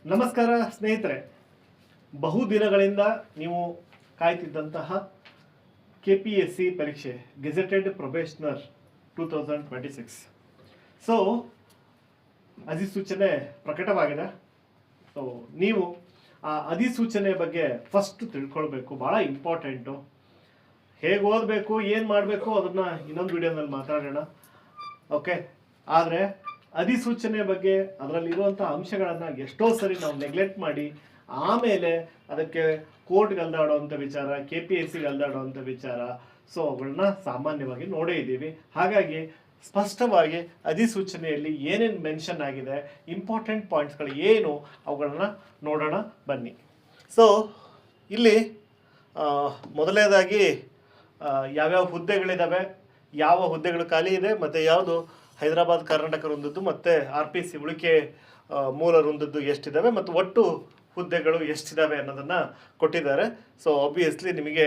ನಮಸ್ಕಾರ ಸ್ನೇಹಿತರೆ, ಬಹುದಿನಗಳಿಂದ ನೀವು ಕಾಯ್ತಿದ್ದಂತಹ KPSC ಪರೀಕ್ಷೆ ಗೆಜೆಟೆಡ್ ಪ್ರೊಬೇಷನರ್ 2026 ಸೊ ಅಧಿಸೂಚನೆ ಪ್ರಕಟವಾಗಿದೆ. ಸೊ ನೀವು ಆ ಅಧಿಸೂಚನೆ ಬಗ್ಗೆ ಫಸ್ಟ್ ತಿಳ್ಕೊಳ್ಬೇಕು, ಭಾಳ ಇಂಪಾರ್ಟೆಂಟು. ಹೇಗೆ ಓದಬೇಕು, ಏನು ಮಾಡಬೇಕು ಅದನ್ನು ಇನ್ನೊಂದು ವಿಡಿಯೋನಲ್ಲಿ ಮಾತಾಡೋಣ. ಓಕೆ, ಆದರೆ ಅಧಿಸೂಚನೆ ಬಗ್ಗೆ ಅದರಲ್ಲಿರುವಂಥ ಅಂಶಗಳನ್ನು ಎಷ್ಟೋ ಸರಿ ನಾವು ನೆಗ್ಲೆಕ್ಟ್ ಮಾಡಿ ಆಮೇಲೆ ಅದಕ್ಕೆ ಕೋರ್ಟ್ಗೆ ಅಲ್ದಾಡೋವಂಥ ವಿಚಾರ, KPSCಗೆ ಅಲ್ದಾಡೋವಂಥ ವಿಚಾರ, ಸೊ ಅವುಗಳನ್ನ ಸಾಮಾನ್ಯವಾಗಿ ನೋಡೇ ಇದ್ದೀವಿ. ಹಾಗಾಗಿ ಸ್ಪಷ್ಟವಾಗಿ ಅಧಿಸೂಚನೆಯಲ್ಲಿ ಏನೇನು ಮೆನ್ಷನ್ ಆಗಿದೆ, ಇಂಪಾರ್ಟೆಂಟ್ ಪಾಯಿಂಟ್ಸ್ಗಳು ಏನು, ಅವುಗಳನ್ನ ನೋಡೋಣ ಬನ್ನಿ. ಸೊ ಇಲ್ಲಿ ಮೊದಲನೇದಾಗಿ ಯಾವ್ಯಾವ ಹುದ್ದೆಗಳಿದ್ದಾವೆ, ಯಾವ ಹುದ್ದೆಗಳು ಖಾಲಿ ಇದೆ, ಮತ್ತು ಯಾವುದು ಹೈದರಾಬಾದ್ ಕರ್ನಾಟಕ ವೃಂದದ್ದು ಮತ್ತು RPC ಉಳಿಕೆ ಮೂಲ ವೃಂದದ್ದು ಎಷ್ಟಿದ್ದಾವೆ, ಮತ್ತು ಒಟ್ಟು ಹುದ್ದೆಗಳು ಎಷ್ಟಿದ್ದಾವೆ ಅನ್ನೋದನ್ನು ಕೊಟ್ಟಿದ್ದಾರೆ. ಸೊ ಆಬ್ವಿಯಸ್ಲಿ ನಿಮಗೆ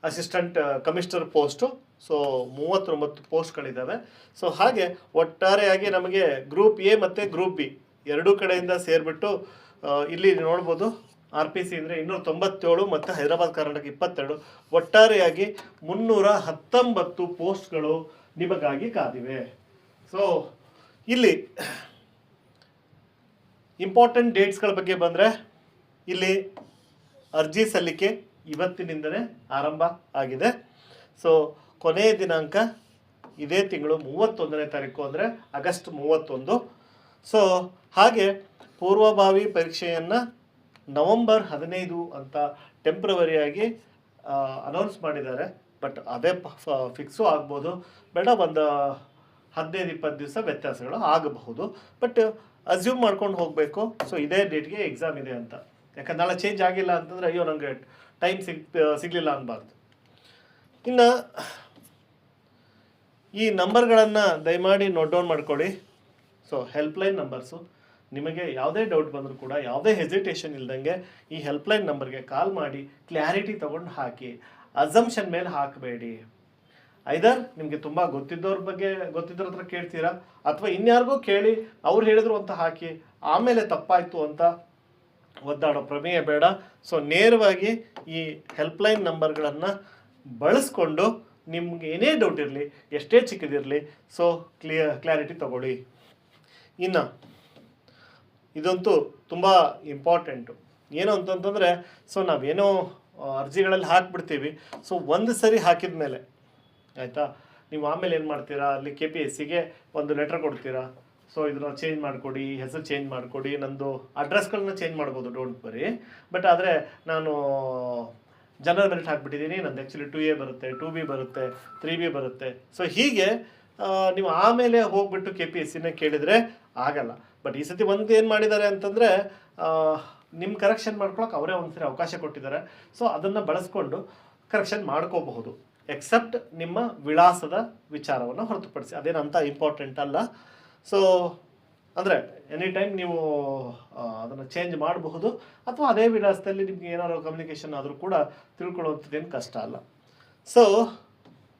ಅಸಿಸ್ಟೆಂಟ್ ಕಮಿಷನರ್ ಪೋಸ್ಟು ಸೊ 39 ಪೋಸ್ಟ್ಗಳಿದ್ದಾವೆ. ಸೊ ಹಾಗೆ ಒಟ್ಟಾರೆಯಾಗಿ ನಮಗೆ ಗ್ರೂಪ್ A ಮತ್ತು ಗ್ರೂಪ್ B ಎರಡೂ ಕಡೆಯಿಂದ ಸೇರಿಬಿಟ್ಟು ಇಲ್ಲಿ ನೋಡ್ಬೋದು RPC ಅಂದರೆ 297 ಮತ್ತು ಹೈದರಾಬಾದ್ ಕರ್ನಾಟಕ 22, ಒಟ್ಟಾರೆಯಾಗಿ 319 ಪೋಸ್ಟ್ಗಳು ನಿಮಗಾಗಿ ಕಾದಿವೆ. ಸೊ ಇಲ್ಲಿ ಇಂಪಾರ್ಟೆಂಟ್ ಡೇಟ್ಸ್ಗಳ ಬಗ್ಗೆ ಬಂದರೆ ಇಲ್ಲಿ ಅರ್ಜಿ ಸಲ್ಲಿಕೆ ಇವತ್ತಿನಿಂದಲೇ ಆರಂಭ ಆಗಿದೆ. ಸೊ ಕೊನೆಯ ದಿನಾಂಕ ಇದೇ ತಿಂಗಳು 31ನೇ ತಾರೀಕು, ಅಂದರೆ ಆಗಸ್ಟ್ 31. ಸೊ ಹಾಗೆ ಪೂರ್ವಭಾವಿ ಪರೀಕ್ಷೆಯನ್ನು ನವಂಬರ್ 15 ಅಂತ ಟೆಂಪ್ರವರಿಯಾಗಿ ಅನೌನ್ಸ್ ಮಾಡಿದ್ದಾರೆ. ಬಟ್ ಅದೇ ಫಿಕ್ಸು ಆಗ್ಬೋದು, ಬೇಡ ಒಂದು 15-20 ದಿವಸ ವ್ಯತ್ಯಾಸಗಳು ಆಗಬಹುದು. ಬಟ್ ಅಸ್ಯೂಮ್ ಮಾಡ್ಕೊಂಡು ಹೋಗಬೇಕು. ಸೊ ಇದೇ ಡೇಟ್ಗೆ ಎಕ್ಸಾಮ್ ಇದೆ ಅಂತ, ಯಾಕಂದ್ರೆ ನಾಳೆ ಚೇಂಜ್ ಆಗಿಲ್ಲ ಅಂತಂದರೆ ಅಯ್ಯೋ ನನಗೆ ಟೈಮ್ ಸಿಗಲಿಲ್ಲ ಅನ್ನಬಾರ್ದು. ಇನ್ನು ಈ ನಂಬರ್ಗಳನ್ನು ದಯಮಾಡಿ ನೋಟ್ ಡೌನ್ ಮಾಡ್ಕೊಳ್ಳಿ. ಸೊ ಹೆಲ್ಪ್ಲೈನ್ ನಂಬರ್ಸು, ನಿಮಗೆ ಯಾವುದೇ ಡೌಟ್ ಬಂದರೂ ಕೂಡ ಯಾವುದೇ ಹೆಸಿಟೇಷನ್ ಇಲ್ದಂಗೆ ಈ ಹೆಲ್ಪ್ಲೈನ್ ನಂಬರ್ಗೆ ಕಾಲ್ ಮಾಡಿ ಕ್ಲಾರಿಟಿ ತೊಗೊಂಡು ಹಾಕಿ, ಅಸಂಪ್ಷನ್ ಮೇಲೆ ಹಾಕಬೇಡಿ. ಐದರ್ ನಿಮಗೆ ತುಂಬ ಗೊತ್ತಿದ್ದವ್ರ ಹತ್ರ ಕೇಳ್ತೀರಾ, ಅಥವಾ ಇನ್ಯಾರಿಗೂ ಕೇಳಿ ಅವ್ರು ಹೇಳಿದ್ರು ಅಂತ ಹಾಕಿ ಆಮೇಲೆ ತಪ್ಪಾಯಿತು ಅಂತ ಒದ್ದಾಡೋ ಪ್ರಮೇಯ ಬೇಡ. ಸೊ ನೇರವಾಗಿ ಈ ಹೆಲ್ಪ್ಲೈನ್ ನಂಬರ್ಗಳನ್ನು ಬಳಸ್ಕೊಂಡು ನಿಮ್ಗೆ ಏನೇ ಡೌಟ್ ಇರಲಿ, ಎಷ್ಟೇ ಚಿಕ್ಕದಿರಲಿ, ಸೊ ಕ್ಲಾರಿಟಿ ತಗೊಳ್ಳಿ. ಇನ್ನು ಇದಂತೂ ತುಂಬ ಇಂಪಾರ್ಟೆಂಟು. ಏನು ಅಂತಂತಂದರೆ, ಸೊ ನಾವೇನೋ ಅರ್ಜಿಗಳಲ್ಲಿ ಹಾಕಿಬಿಡ್ತೀವಿ. ಸೊ ಒಂದು ಸರಿ ಹಾಕಿದ ಮೇಲೆ ಆಯಿತಾ, ನೀವು ಆಮೇಲೆ ಏನು ಮಾಡ್ತೀರಾ, ಅಲ್ಲಿ KPSCಗೆ ಒಂದು ಲೆಟ್ರ್ ಕೊಡ್ತೀರಾ. ಸೊ ಇದನ್ನ ಚೇಂಜ್ ಮಾಡಿಕೊಡಿ, ಹೆಸರು ಚೇಂಜ್ ಮಾಡಿಕೊಡಿ, ನಂದು ಅಡ್ರೆಸ್ಗಳನ್ನ ಚೇಂಜ್ ಮಾಡ್ಬೋದು, ಡೋಂಟ್ ವರಿ. ಬಟ್ ಆದರೆ ನಾನು ಜನರಲ್ ಮೆರಿಟ್ ಹಾಕ್ಬಿಟ್ಟಿದ್ದೀನಿ, ನಂದು ಆ್ಯಕ್ಚುಲಿ 2A ಬರುತ್ತೆ, 2B ಬರುತ್ತೆ, 3B ಬರುತ್ತೆ. ಸೊ ಹೀಗೆ ನೀವು ಆಮೇಲೆ ಹೋಗ್ಬಿಟ್ಟು KPSCನ ಕೇಳಿದರೆ ಆಗಲ್ಲ. ಬಟ್ ಈ ಸತಿ ಒಂದು ಏನು ಮಾಡಿದ್ದಾರೆ ಅಂತಂದರೆ, ನಿಮ್ಮ ಕರೆಕ್ಷನ್ ಮಾಡ್ಕೊಳಕ್ಕೆ ಅವರೇ ಒಂದ್ಸರಿ ಅವಕಾಶ ಕೊಟ್ಟಿದ್ದಾರೆ. ಸೊ ಅದನ್ನು ಬಳಸ್ಕೊಂಡು ಕರೆಕ್ಷನ್ ಮಾಡ್ಕೋಬಹುದು, ಎಕ್ಸೆಪ್ಟ್ ನಿಮ್ಮ ವಿಳಾಸದ ವಿಚಾರವನ್ನು ಹೊರತುಪಡಿಸಿ. ಅದೇನಂತ ಇಂಪಾರ್ಟೆಂಟ್ ಅಲ್ಲ. ಸೊ ಅಂದರೆ ಎನಿ ಟೈಮ್ ನೀವು ಅದನ್ನು ಚೇಂಜ್ ಮಾಡಬಹುದು, ಅಥವಾ ಅದೇ ವಿಳಾಸದಲ್ಲಿ ನಿಮ್ಗೆ ಏನಾದ್ರು ಕಮ್ಯುನಿಕೇಷನ್ ಆದರೂ ಕೂಡ ತಿಳ್ಕೊಳ್ಳೋಂಥದ್ದೇನು ಕಷ್ಟ ಅಲ್ಲ. ಸೊ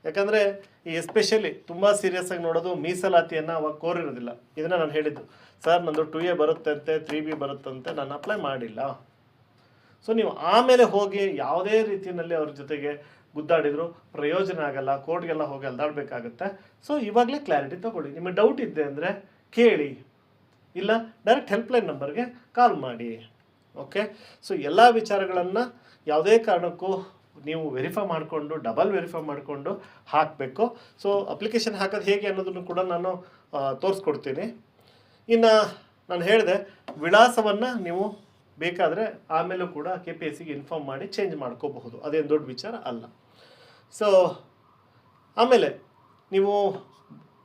ಯಾಕಂದರೆ ಈ ಎಸ್ಪೆಷಲಿ ತುಂಬ ಸೀರಿಯಸ್ ಆಗಿ ನೋಡೋದು ಮೀಸಲಾತಿಯನ್ನು ಅವಾಗ ಕೋರಿರೋದಿಲ್ಲ. ಇದನ್ನು ನಾನು ಹೇಳಿದ್ದು, ಸರ್ ನಂದು 2A ಬರುತ್ತಂತೆ, 3B ಬರುತ್ತಂತೆ, ನಾನು ಅಪ್ಲೈ ಮಾಡಿಲ್ಲ. ಸೊ ನೀವು ಆಮೇಲೆ ಹೋಗಿ ಯಾವುದೇ ರೀತಿಯಲ್ಲಿ ಅವ್ರ ಜೊತೆಗೆ ಗುದ್ದಾಡಿದ್ರು ಪ್ರಯೋಜನ ಆಗಲ್ಲ, ಕೋರ್ಟ್ಗೆಲ್ಲ ಹೋಗಿ ಅಲ್ದಾಡಬೇಕಾಗುತ್ತೆ. ಸೊ ಇವಾಗಲೇ ಕ್ಲಾರಿಟಿ ತೊಗೊಳ್ಳಿ. ನಿಮಗೆ ಡೌಟ್ ಇದ್ದೆ ಅಂದರೆ ಕೇಳಿ, ಇಲ್ಲ ಡೈರೆಕ್ಟ್ ಹೆಲ್ಪ್ಲೈನ್ ನಂಬರ್ಗೆ ಕಾಲ್ ಮಾಡಿ. ಓಕೆ, ಸೊ ಎಲ್ಲ ವಿಚಾರಗಳನ್ನು ಯಾವುದೇ ಕಾರಣಕ್ಕೂ ನೀವು ವೆರಿಫೈ ಮಾಡಿಕೊಂಡು, ಡಬಲ್ ವೆರಿಫೈ ಮಾಡಿಕೊಂಡು ಹಾಕಬೇಕು. ಸೊ ಅಪ್ಲಿಕೇಶನ್ ಹಾಕೋದು ಹೇಗೆ ಅನ್ನೋದನ್ನು ಕೂಡ ನಾನು ತೋರಿಸ್ಕೊಡ್ತೀನಿ. ಇನ್ನು ನಾನು ಹೇಳಿದೆ, ವಿಳಾಸವನ್ನು ನೀವು ಬೇಕಾದರೆ ಆಮೇಲೂ ಕೂಡ KPSCಗೆ ಇನ್ಫಾರ್ಮ್ ಮಾಡಿ ಚೇಂಜ್ ಮಾಡ್ಕೋಬಹುದು, ಅದೇನು ದೊಡ್ಡ ವಿಚಾರ ಅಲ್ಲ. ಸೊ ಆಮೇಲೆ ನೀವು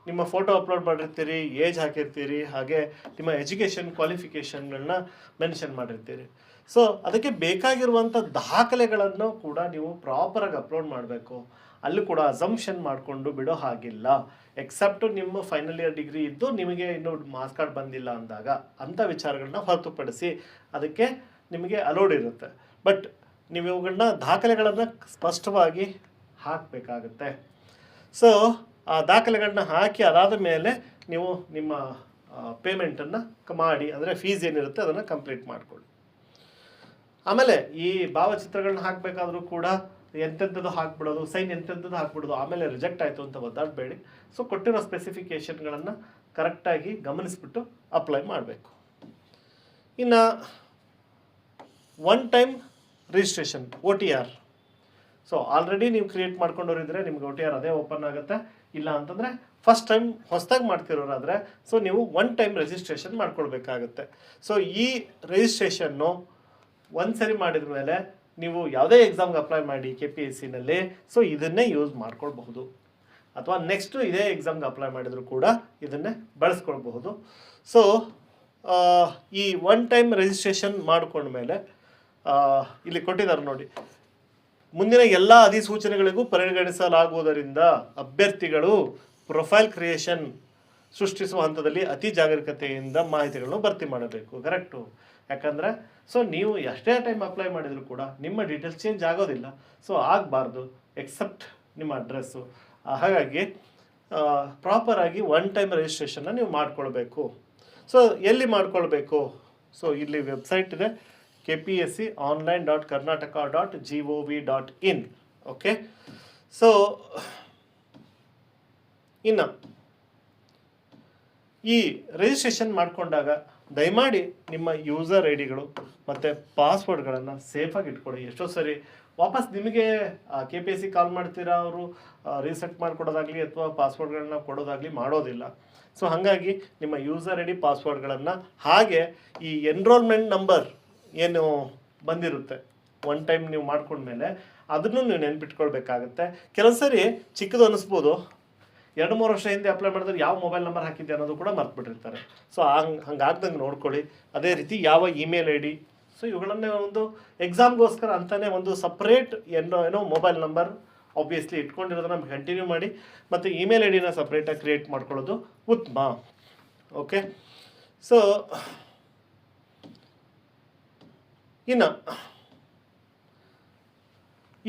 ನಿಮ್ಮ ಫೋಟೋ ಅಪ್ಲೋಡ್ ಮಾಡಿರ್ತೀರಿ, ಏಜ್ ಹಾಕಿರ್ತೀರಿ, ಹಾಗೆ ನಿಮ್ಮ ಎಜುಕೇಷನ್ ಕ್ವಾಲಿಫಿಕೇಷನ್ಗಳನ್ನ ಮೆನ್ಷನ್ ಮಾಡಿರ್ತೀರಿ. ಸೊ ಅದಕ್ಕೆ ಬೇಕಾಗಿರುವಂಥ ದಾಖಲೆಗಳನ್ನು ಕೂಡ ನೀವು ಪ್ರಾಪರಾಗಿ ಅಪ್ಲೋಡ್ ಮಾಡಬೇಕು. ಅಲ್ಲೂ ಕೂಡ ಅಸಂಪ್ಷನ್ ಮಾಡಿಕೊಂಡು ಬಿಡೋ ಹಾಗಿಲ್ಲ. ಎಕ್ಸೆಪ್ಟ್ ನಿಮ್ಮ ಫೈನಲ್ ಇಯರ್ ಡಿಗ್ರಿ ಇದ್ದು ನಿಮಗೆ ಇನ್ನೂ ಮಾರ್ಕ್ಸ್ ಕಾರ್ಡ್ ಬಂದಿಲ್ಲ ಅಂದಾಗ ಅಂಥ ವಿಚಾರಗಳನ್ನ ಹೊರತುಪಡಿಸಿ ಅದಕ್ಕೆ ನಿಮಗೆ ಅಲೋಡ್ ಇರುತ್ತೆ. ಬಟ್ ನೀವು ಇವುಗಳನ್ನ ದಾಖಲೆಗಳನ್ನು ಸ್ಪಷ್ಟವಾಗಿ ಹಾಕಬೇಕಾಗುತ್ತೆ. ಸೊ ಆ ದಾಖಲೆಗಳನ್ನ ಹಾಕಿ ಅದಾದ ಮೇಲೆ ನೀವು ನಿಮ್ಮ ಪೇಮೆಂಟನ್ನು ಮಾಡಿ, ಅಂದರೆ ಫೀಸ್ ಏನಿರುತ್ತೆ ಅದನ್ನು ಕಂಪ್ಲೀಟ್ ಮಾಡಿಕೊಳ್ಳಿ. ಆಮೇಲೆ ಈ ಭಾವಚಿತ್ರಗಳನ್ನ ಹಾಕಬೇಕಾದ್ರೂ ಕೂಡ ಎಂತೆಂಥದ್ದು ಹಾಕ್ಬಿಡೋದು, ಸೈನ್ ಎಂತೆಂಥದ್ದು ಹಾಕ್ಬಿಡೋದು, ಆಮೇಲೆ ರಿಜೆಕ್ಟ್ ಆಯಿತು ಅಂತ ಒದ್ದಾಡಬೇಡಿ. ಸೊ ಕೊಟ್ಟಿರೋ ಸ್ಪೆಸಿಫಿಕೇಷನ್ಗಳನ್ನು ಕರೆಕ್ಟಾಗಿ ಗಮನಿಸ್ಬಿಟ್ಟು ಅಪ್ಲೈ ಮಾಡಬೇಕು. ಇನ್ನು one time registration OTR. So already ನೀವು ಕ್ರಿಯೇಟ್ ಮಾಡ್ಕೊಂಡವ್ರಿದ್ರೆ ನಿಮ್ಗೆ OTR ಅದೇ ಓಪನ್ ಆಗುತ್ತೆ. ಇಲ್ಲ ಅಂತಂದರೆ ಫಸ್ಟ್ ಟೈಮ್ ಹೊಸದಾಗಿ ಮಾಡ್ತಿರೋರಾದರೆ ಸೊ ನೀವು ಒನ್ ಟೈಮ್ ರಿಜಿಸ್ಟ್ರೇಷನ್ ಮಾಡ್ಕೊಳ್ಬೇಕಾಗತ್ತೆ. ಸೊ ಈ ರಿಜಿಸ್ಟ್ರೇಷನ್ನು ಒಂದು ಸರಿ ಮಾಡಿದ ಮೇಲೆ ನೀವು ಯಾವುದೇ ಎಕ್ಸಾಮ್ಗೆ ಅಪ್ಲೈ ಮಾಡಿ KPSCನಲ್ಲಿ, ಸೊ ಇದನ್ನೇ ಯೂಸ್ ಮಾಡ್ಕೊಳ್ಬಹುದು. ಅಥವಾ ನೆಕ್ಸ್ಟು ಇದೇ ಎಕ್ಸಾಮ್ಗೆ ಅಪ್ಲೈ ಮಾಡಿದರೂ ಕೂಡ ಇದನ್ನೇ ಬಳಸ್ಕೊಳ್ಬಹುದು. ಸೊ ಈ ಒನ್ ಟೈಮ್ ರಿಜಿಸ್ಟ್ರೇಷನ್ ಮಾಡ್ಕೊಂಡ್ಮೇಲೆ ಇಲ್ಲಿ ಕೊಟ್ಟಿದ್ದಾರೆ ನೋಡಿ, ಮುಂದಿನ ಎಲ್ಲ ಅಧಿಸೂಚನೆಗಳಿಗೂ ಪರಿಗಣಿಸಲಾಗುವುದರಿಂದ ಅಭ್ಯರ್ಥಿಗಳು ಪ್ರೊಫೈಲ್ ಕ್ರಿಯೇಷನ್ ಸೃಷ್ಟಿಸುವ ಹಂತದಲ್ಲಿ ಅತಿ ಜಾಗರೂಕತೆಯಿಂದ ಮಾಹಿತಿಗಳನ್ನು ಭರ್ತಿ ಮಾಡಬೇಕು. ಕರೆಕ್ಟು. ಯಾಕಂದರೆ ಸೊ ನೀವು ಎಷ್ಟೇ ಟೈಮ್ ಅಪ್ಲೈ ಮಾಡಿದರೂ ಕೂಡ ನಿಮ್ಮ ಡೀಟೇಲ್ಸ್ ಚೇಂಜ್ ಆಗೋದಿಲ್ಲ. ಸೊ ಆಗಬಾರ್ದು ಎಕ್ಸೆಪ್ಟ್ ನಿಮ್ಮ ಅಡ್ರೆಸ್ಸು. ಹಾಗಾಗಿ ಪ್ರಾಪರಾಗಿ ಒನ್ ಟೈಮ್ ರಿಜಿಸ್ಟ್ರೇಷನ್ನ ನೀವು ಮಾಡ್ಕೊಳ್ಬೇಕು. ಸೊ ಎಲ್ಲಿ ಮಾಡ್ಕೊಳ್ಬೇಕು? ಸೊ ಇಲ್ಲಿ ವೆಬ್ಸೈಟ್ ಇದೆ, kpsconline.karnataka.gov.in. ಓಕೆ. ಸೊ ಇನ್ನು ಈ ರಿಜಿಸ್ಟ್ರೇಷನ್ ಮಾಡಿಕೊಂಡಾಗ ದಯಮಾಡಿ ನಿಮ್ಮ ಯೂಸರ್ ಐಡಿಗಳು ಮತ್ತು ಪಾಸ್ವರ್ಡ್ಗಳನ್ನು ಸೇಫಾಗಿ ಇಟ್ಕೊಳ್ಳಿ. ಎಷ್ಟೋ ಸರಿ ವಾಪಸ್ ನಿಮಗೆ KPSC ಕಾಲ್ ಮಾಡ್ತೀರಾ, ಅವರು ರೀಸೆಟ್ ಮಾಡಿಕೊಡೋದಾಗಲಿ ಅಥವಾ ಪಾಸ್ವರ್ಡ್ಗಳನ್ನ ಕೊಡೋದಾಗಲಿ ಮಾಡೋದಿಲ್ಲ. ಸೊ ಹಾಗಾಗಿ ನಿಮ್ಮ ಯೂಸರ್ ಐಡಿ ಪಾಸ್ವರ್ಡ್ಗಳನ್ನು, ಹಾಗೆ ಈ ಎನ್ರೋಲ್ಮೆಂಟ್ ನಂಬರ್ ಏನು ಬಂದಿರುತ್ತೆ ಒನ್ ಟೈಮ್ ನೀವು ಮಾಡ್ಕೊಂಡ್ಮೇಲೆ ಅದನ್ನು ನೀವು ನೆನ್ಪಿಟ್ಕೊಳ್ಬೇಕಾಗತ್ತೆ. ಕೆಲವು ಸರಿ ಚಿಕ್ಕದು ಅನ್ನಿಸ್ಬೋದು, 2-3 ವರ್ಷ ಹಿಂದೆ ಅಪ್ಲೈ ಮಾಡಿದ್ರೆ ಯಾವ ಮೊಬೈಲ್ ನಂಬರ್ ಹಾಕಿದ್ದೆ ಅನ್ನೋದು ಕೂಡ ಮರ್ತ್ಬಿಟ್ಟಿರ್ತಾರೆ. ಸೊ ಹಂಗಾಗ್ದಂಗೆ ನೋಡ್ಕೊಳ್ಳಿ. ಅದೇ ರೀತಿ ಯಾವ ಇಮೇಲ್ ID, ಸೊ ಇವುಗಳನ್ನೇ ಒಂದು ಎಕ್ಸಾಮ್ಗೋಸ್ಕರ ಅಂತಲೇ ಒಂದು ಸಪ್ರೇಟ್ ಏನೋ ಮೊಬೈಲ್ ನಂಬರ್ ಆಬ್ವಿಯಸ್ಲಿ ಇಟ್ಕೊಂಡಿರೋದನ್ನ ಕಂಟಿನ್ಯೂ ಮಾಡಿ, ಮತ್ತು ಇಮೇಲ್ ID ನ ಸಪ್ರೇಟಾಗಿ ಕ್ರಿಯೇಟ್ ಮಾಡ್ಕೊಳ್ಳೋದು ಉತ್ತಮ. ಓಕೆ. ಸೊ ಇನ್ನು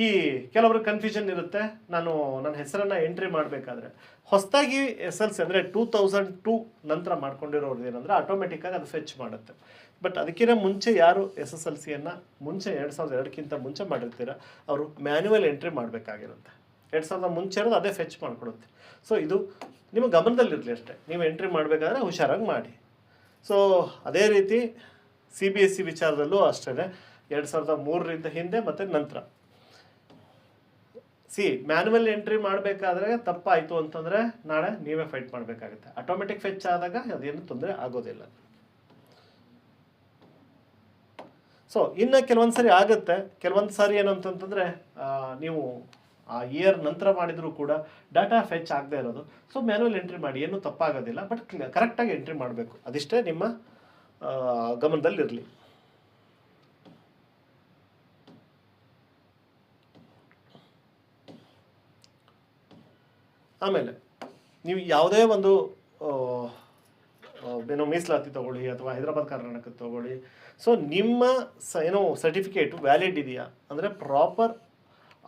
ಈ ಕೆಲವರು ಕನ್ಫ್ಯೂಷನ್ ಇರುತ್ತೆ, ನನ್ನ ಹೆಸರನ್ನು ಎಂಟ್ರಿ ಮಾಡಬೇಕಾದ್ರೆ ಹೊಸದಾಗಿ SLC ಅಂದರೆ 2002 ನಂತರ ಮಾಡ್ಕೊಂಡಿರೋರು ಏನಂದರೆ ಆಟೋಮೆಟಿಕ್ಕಾಗಿ ಅದು ಫೆಚ್ ಮಾಡುತ್ತೆ. ಬಟ್ ಅದಕ್ಕಿಂತ ಮುಂಚೆ ಯಾರು SSLCಯನ್ನು ಮುಂಚೆ 2002ಕ್ಕಿಂತ ಮುಂಚೆ ಮಾಡಿರ್ತೀರ ಅವರು ಮ್ಯಾನ್ಯುವಲ್ ಎಂಟ್ರಿ ಮಾಡಬೇಕಾಗಿರುತ್ತೆ. 2000 ಮುಂಚೆ ಇರೋದು ಅದೇ ಫೆಚ್ ಮಾಡಿಕೊಡುತ್ತೆ. ಸೊ ಇದು ನಿಮ್ಮ ಗಮನದಲ್ಲಿರಲಿ ಅಷ್ಟೇ. ನೀವು ಎಂಟ್ರಿ ಮಾಡಬೇಕಾದ್ರೆ ಹುಷಾರಾಗಿ ಮಾಡಿ. ಸೊ ಅದೇ ರೀತಿ CBSE ವಿಚಾರದಲ್ಲೂ ಅಷ್ಟೇ 2003ರಿಂದ ಹಿಂದೆ ಮತ್ತು ನಂತರ ಮ್ಯಾನ್ಯುವಲ್ ಎಂಟ್ರಿ ಮಾಡಬೇಕಾದ್ರೆ ತಪ್ಪಾಯಿತು ಅಂತಂದರೆ ನಾಳೆ ನೀವೇ ಫೈಟ್ ಮಾಡಬೇಕಾಗುತ್ತೆ. ಆಟೋಮೆಟಿಕ್ ಫೆಚ್ ಆದಾಗ ಅದೇನು ತೊಂದರೆ ಆಗೋದಿಲ್ಲ. ಸೊ ಇನ್ನು ಕೆಲವೊಂದು ಸಾರಿ ಆಗುತ್ತೆ, ಕೆಲವೊಂದು ಸಾರಿ ಏನು ಅಂತಂತಂದರೆ ನೀವು ಆ ಇಯರ್ ನಂತರ ಮಾಡಿದರೂ ಕೂಡ ಡಾಟಾ ಫೆಚ್ ಆಗದೆ ಇರೋದು. ಸೊ ಮ್ಯಾನ್ಯುವಲ್ ಎಂಟ್ರಿ ಮಾಡಿ, ಏನೂ ತಪ್ಪಾಗೋದಿಲ್ಲ, ಬಟ್ ಕರೆಕ್ಟಾಗಿ ಎಂಟ್ರಿ ಮಾಡಬೇಕು. ಅದಿಷ್ಟೇ ನಿಮ್ಮ ಗಮನದಲ್ಲಿರಲಿ. ಆಮೇಲೆ ನೀವು ಯಾವುದೇ ಒಂದು ಏನೋ ಮೀಸಲಾತಿ ತೊಗೊಳ್ಳಿ ಅಥವಾ ಹೈದರಾಬಾದ್ ಕರ್ನಾಟಕ ತೊಗೊಳ್ಳಿ, ಸೊ ನಿಮ್ಮ ಏನೋ ಸರ್ಟಿಫಿಕೇಟು ವ್ಯಾಲಿಡ್ ಇದೆಯಾ ಅಂದರೆ ಪ್ರಾಪರ್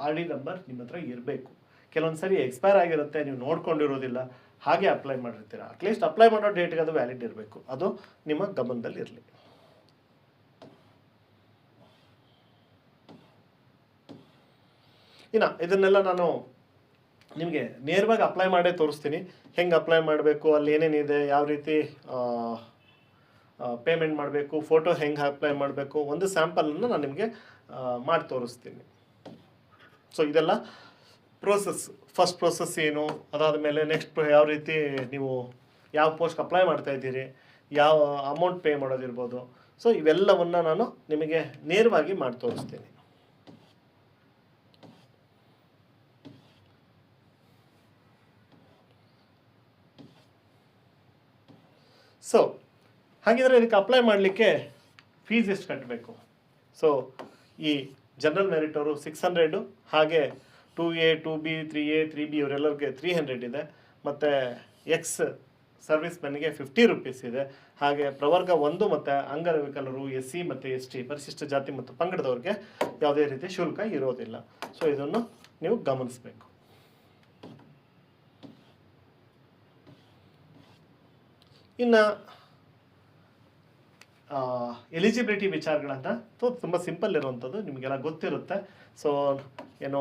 RD ನಂಬರ್ ನಿಮ್ಮ ಹತ್ರ ಇರಬೇಕು. ಕೆಲವೊಂದು ಸರಿ ಎಕ್ಸ್ಪೈರ್ ಆಗಿರುತ್ತೆ, ನೀವು ನೋಡ್ಕೊಂಡಿರೋದಿಲ್ಲ, ಹಾಗೆ ಅಪ್ಲೈ ಮಾಡಿರ್ತೀರ. ಅಟ್ಲೀಸ್ಟ್ ಅಪ್ಲೈ ಮಾಡೋ ಡೇಟ್ಗೆ ಅದು ವ್ಯಾಲಿಡ್ ಇರಬೇಕು. ಅದು ನಿಮ್ಮ ಗಮನದಲ್ಲಿ ಇರಲಿ. ಇನ್ನು ಇದನ್ನೆಲ್ಲ ನಾನು ನಿಮಗೆ ನೇರವಾಗಿ ಅಪ್ಲೈ ಮಾಡೇ ತೋರಿಸ್ತೀನಿ. ಹೆಂಗೆ ಅಪ್ಲೈ ಮಾಡಬೇಕು, ಅಲ್ಲಿ ಏನೇನಿದೆ, ಯಾವ ರೀತಿ ಪೇಮೆಂಟ್ ಮಾಡಬೇಕು, ಫೋಟೋ ಹೆಂಗೆ ಅಪ್ಲೈ ಮಾಡಬೇಕು, ಒಂದು ಸ್ಯಾಂಪಲನ್ನು ನಾನು ನಿಮಗೆ ಮಾಡಿ ತೋರಿಸ್ತೀನಿ. ಸೊ ಇದೆಲ್ಲ ಪ್ರೋಸೆಸ್. ಫಸ್ಟ್ ಪ್ರೋಸೆಸ್ ಏನು, ಅದಾದ ಮೇಲೆ ನೆಕ್ಸ್ಟ್ ಯಾವ ರೀತಿ ನೀವು ಯಾವ ಪೋಸ್ಟ್ಗೆ ಅಪ್ಲೈ ಮಾಡ್ತಾಯಿದ್ದೀರಿ, ಯಾವ ಅಮೌಂಟ್ ಪೇ ಮಾಡೋದಿರ್ಬೋದು. ಸೊ ಇವೆಲ್ಲವನ್ನು ನಾನು ನಿಮಗೆ ನೇರವಾಗಿ ಮಾಡಿ ತೋರಿಸ್ತೀನಿ. ಸೊ ಹಾಗಿದ್ರೆ ಇದಕ್ಕೆ ಅಪ್ಲೈ ಮಾಡಲಿಕ್ಕೆ ಫೀಸ್ ಎಷ್ಟು ಕಟ್ಟಬೇಕು? ಸೊ ಈ ಜನರಲ್ ಮೆರಿಟ್ ಅವರು 600, ಹಾಗೆ 2A 2B 3A 3B ಇವರೆಲ್ಲರಿಗೆ 300 ಇದೆ, ಮತ್ತು ಎಕ್ಸ್ ಸರ್ವಿಸ್ ಮೆನ್ಗೆ 50 ರೂಪೀಸ್ ಇದೆ. ಹಾಗೆ ಪ್ರವರ್ಗ 1 ಮತ್ತು ಅಂಗವಿಕಲರು, SC ಮತ್ತು ST ಪರಿಶಿಷ್ಟ ಜಾತಿ ಮತ್ತು ಪಂಗಡದವ್ರಿಗೆ ಯಾವುದೇ ರೀತಿ ಶುಲ್ಕ ಇರೋದಿಲ್ಲ. ಸೊ ಇದನ್ನು ನೀವು ಗಮನಿಸಬೇಕು. ಇನ್ನು ಎಲಿಜಿಬಿಲಿಟಿ ವಿಚಾರಗಳನ್ನು ತುಂಬ ಸಿಂಪಲ್ ಇರುವಂಥದ್ದು, ನಿಮಗೆಲ್ಲ ಗೊತ್ತಿರುತ್ತೆ. ಸೊ ಏನು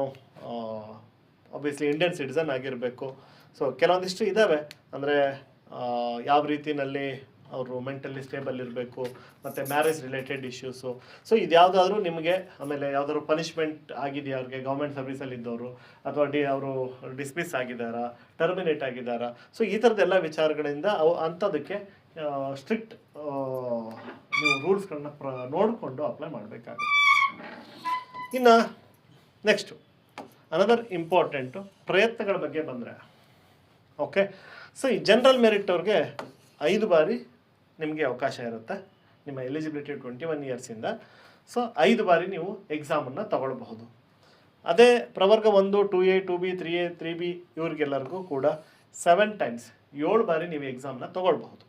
ಆಬ್ವಿಯಸ್ಲಿ ಇಂಡಿಯನ್ ಸಿಟಿಸನ್ ಆಗಿರಬೇಕು. ಸೊ ಕೆಲವೊಂದಿಷ್ಟು ಇದ್ದಾವೆ, ಅಂದರೆ ಯಾವ ರೀತಿಯಲ್ಲಿ ಅವರು ಮೆಂಟಲಿ ಸ್ಟೇಬಲ್ ಇರಬೇಕು, ಮತ್ತು ಮ್ಯಾರೇಜ್ ರಿಲೇಟೆಡ್ ಇಶ್ಯೂಸು. ಸೊ ಇದ್ಯಾವುದಾದ್ರೂ ನಿಮಗೆ, ಆಮೇಲೆ ಯಾವುದಾದ್ರು ಪನಿಷ್ಮೆಂಟ್ ಆಗಿದೆಯಾ ಅವ್ರಿಗೆ, ಗೌರ್ಮೆಂಟ್ ಸರ್ವಿಸಲ್ಲಿ ಇದ್ದವರು, ಅಥವಾ ಅವರು ಡಿಸ್ಮಿಸ್ ಆಗಿದ್ದಾರಾ, ಟರ್ಮಿನೇಟ್ ಆಗಿದ್ದಾರಾ. ಸೊ ಈ ಥರದ್ದೆಲ್ಲ ವಿಚಾರಗಳಿಂದ ಅಂಥದಕ್ಕೆ ಸ್ಟ್ರಿಕ್ಟ್ ನೀವು ರೂಲ್ಸ್ಗಳನ್ನ ನೋಡಿಕೊಂಡು ಅಪ್ಲೈ ಮಾಡಬೇಕಾಗುತ್ತೆ. ಇನ್ನು ನೆಕ್ಸ್ಟು ಅನದರ್ ಇಂಪಾರ್ಟೆಂಟು ಪ್ರಯತ್ನಗಳ ಬಗ್ಗೆ ಬಂದರೆ, ಓಕೆ. ಸೊ ಈ ಜನರಲ್ ಮೆರಿಟ್ ಅವ್ರಿಗೆ 5 ಬಾರಿ ನಿಮಗೆ ಅವಕಾಶ ಇರುತ್ತೆ ನಿಮ್ಮ ಎಲಿಜಿಬಿಲಿಟಿ 21 ಇಯರ್ಸಿಂದ. ಸೊ 5 ಬಾರಿ ನೀವು ಎಕ್ಸಾಮನ್ನು ತಗೊಳ್ಬಹುದು. ಅದೇ ಪ್ರವರ್ಗ 1, 2A, 2B, 3A, 3B ಇವ್ರಿಗೆಲ್ಲರಿಗೂ ಕೂಡ 7 ಟೈಮ್ಸ್ 7 ಬಾರಿ ನೀವು ಎಕ್ಸಾಮ್ನ ತಗೊಳ್ಬಹುದು.